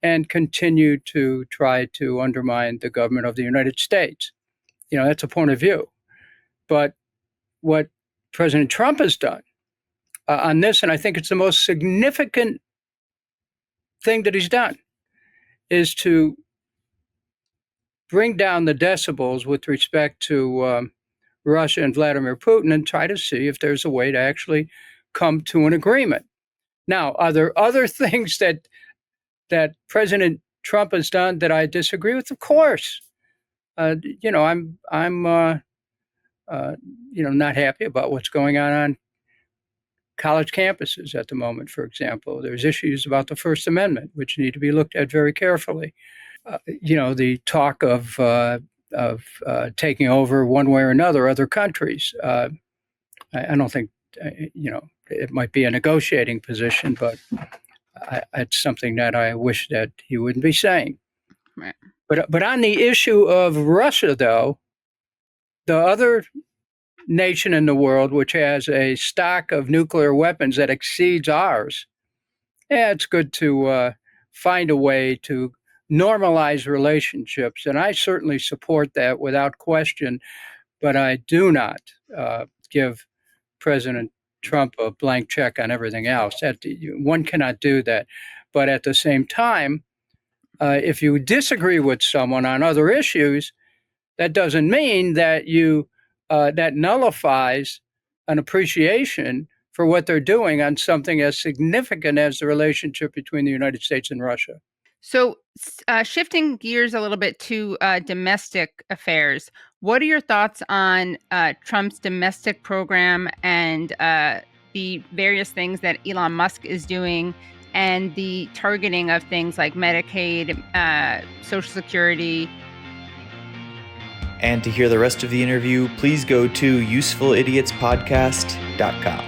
and continued to try to undermine the government of the United States. That's a point of view. But what President Trump has done on this, and I think it's the most significant thing that he's done, is to bring down the decibels with respect to Russia and Vladimir Putin and try to see if there's a way to actually come to an agreement. Now, are there other things that President Trump has done that I disagree with? Of course. I'm not happy about what's going on college campuses at the moment, for example. There's issues about the First Amendment, which need to be looked at very carefully. The talk of taking over one way or another other countries. I don't think, it might be a negotiating position, but it's something that I wish that he wouldn't be saying.
Right.
But on the issue of Russia, though, the other nation in the world which has a stock of nuclear weapons that exceeds ours, it's good to find a way to normalize relationships. And I certainly support that without question, but I do not give President Trump a blank check on everything else. One cannot do that. But at the same time, if you disagree with someone on other issues, that doesn't mean that that nullifies an appreciation for what they're doing on something as significant as the relationship between the United States and Russia.
So shifting gears a little bit to domestic affairs, what are your thoughts on Trump's domestic program and the various things that Elon Musk is doing and the targeting of things like Medicaid, Social Security?
And to hear the rest of the interview, please go to usefulidiotspodcast.com.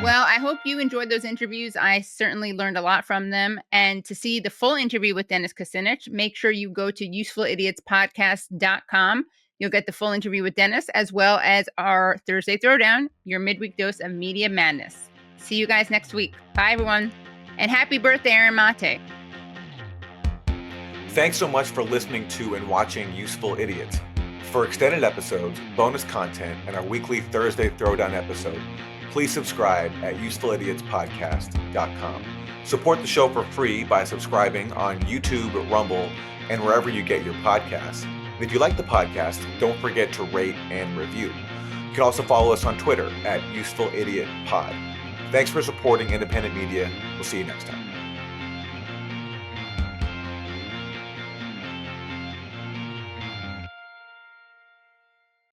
Well, I hope you enjoyed those interviews. I certainly learned a lot from them. And to see the full interview with Dennis Kucinich, make sure you go to usefulidiotspodcast.com. You'll get the full interview with Dennis, as well as our Thursday Throwdown, your midweek dose of media madness. See you guys next week. Bye, everyone. And happy birthday, Aaron Mate.
Thanks so much for listening to and watching Useful Idiots. For extended episodes, bonus content, and our weekly Thursday Throwdown episode, please subscribe at usefulidiotspodcast.com. Support the show for free by subscribing on YouTube, Rumble, and wherever you get your podcasts. And if you like the podcast, don't forget to rate and review. You can also follow us on Twitter at usefulidiotpod. Thanks for supporting independent media. We'll see you next time.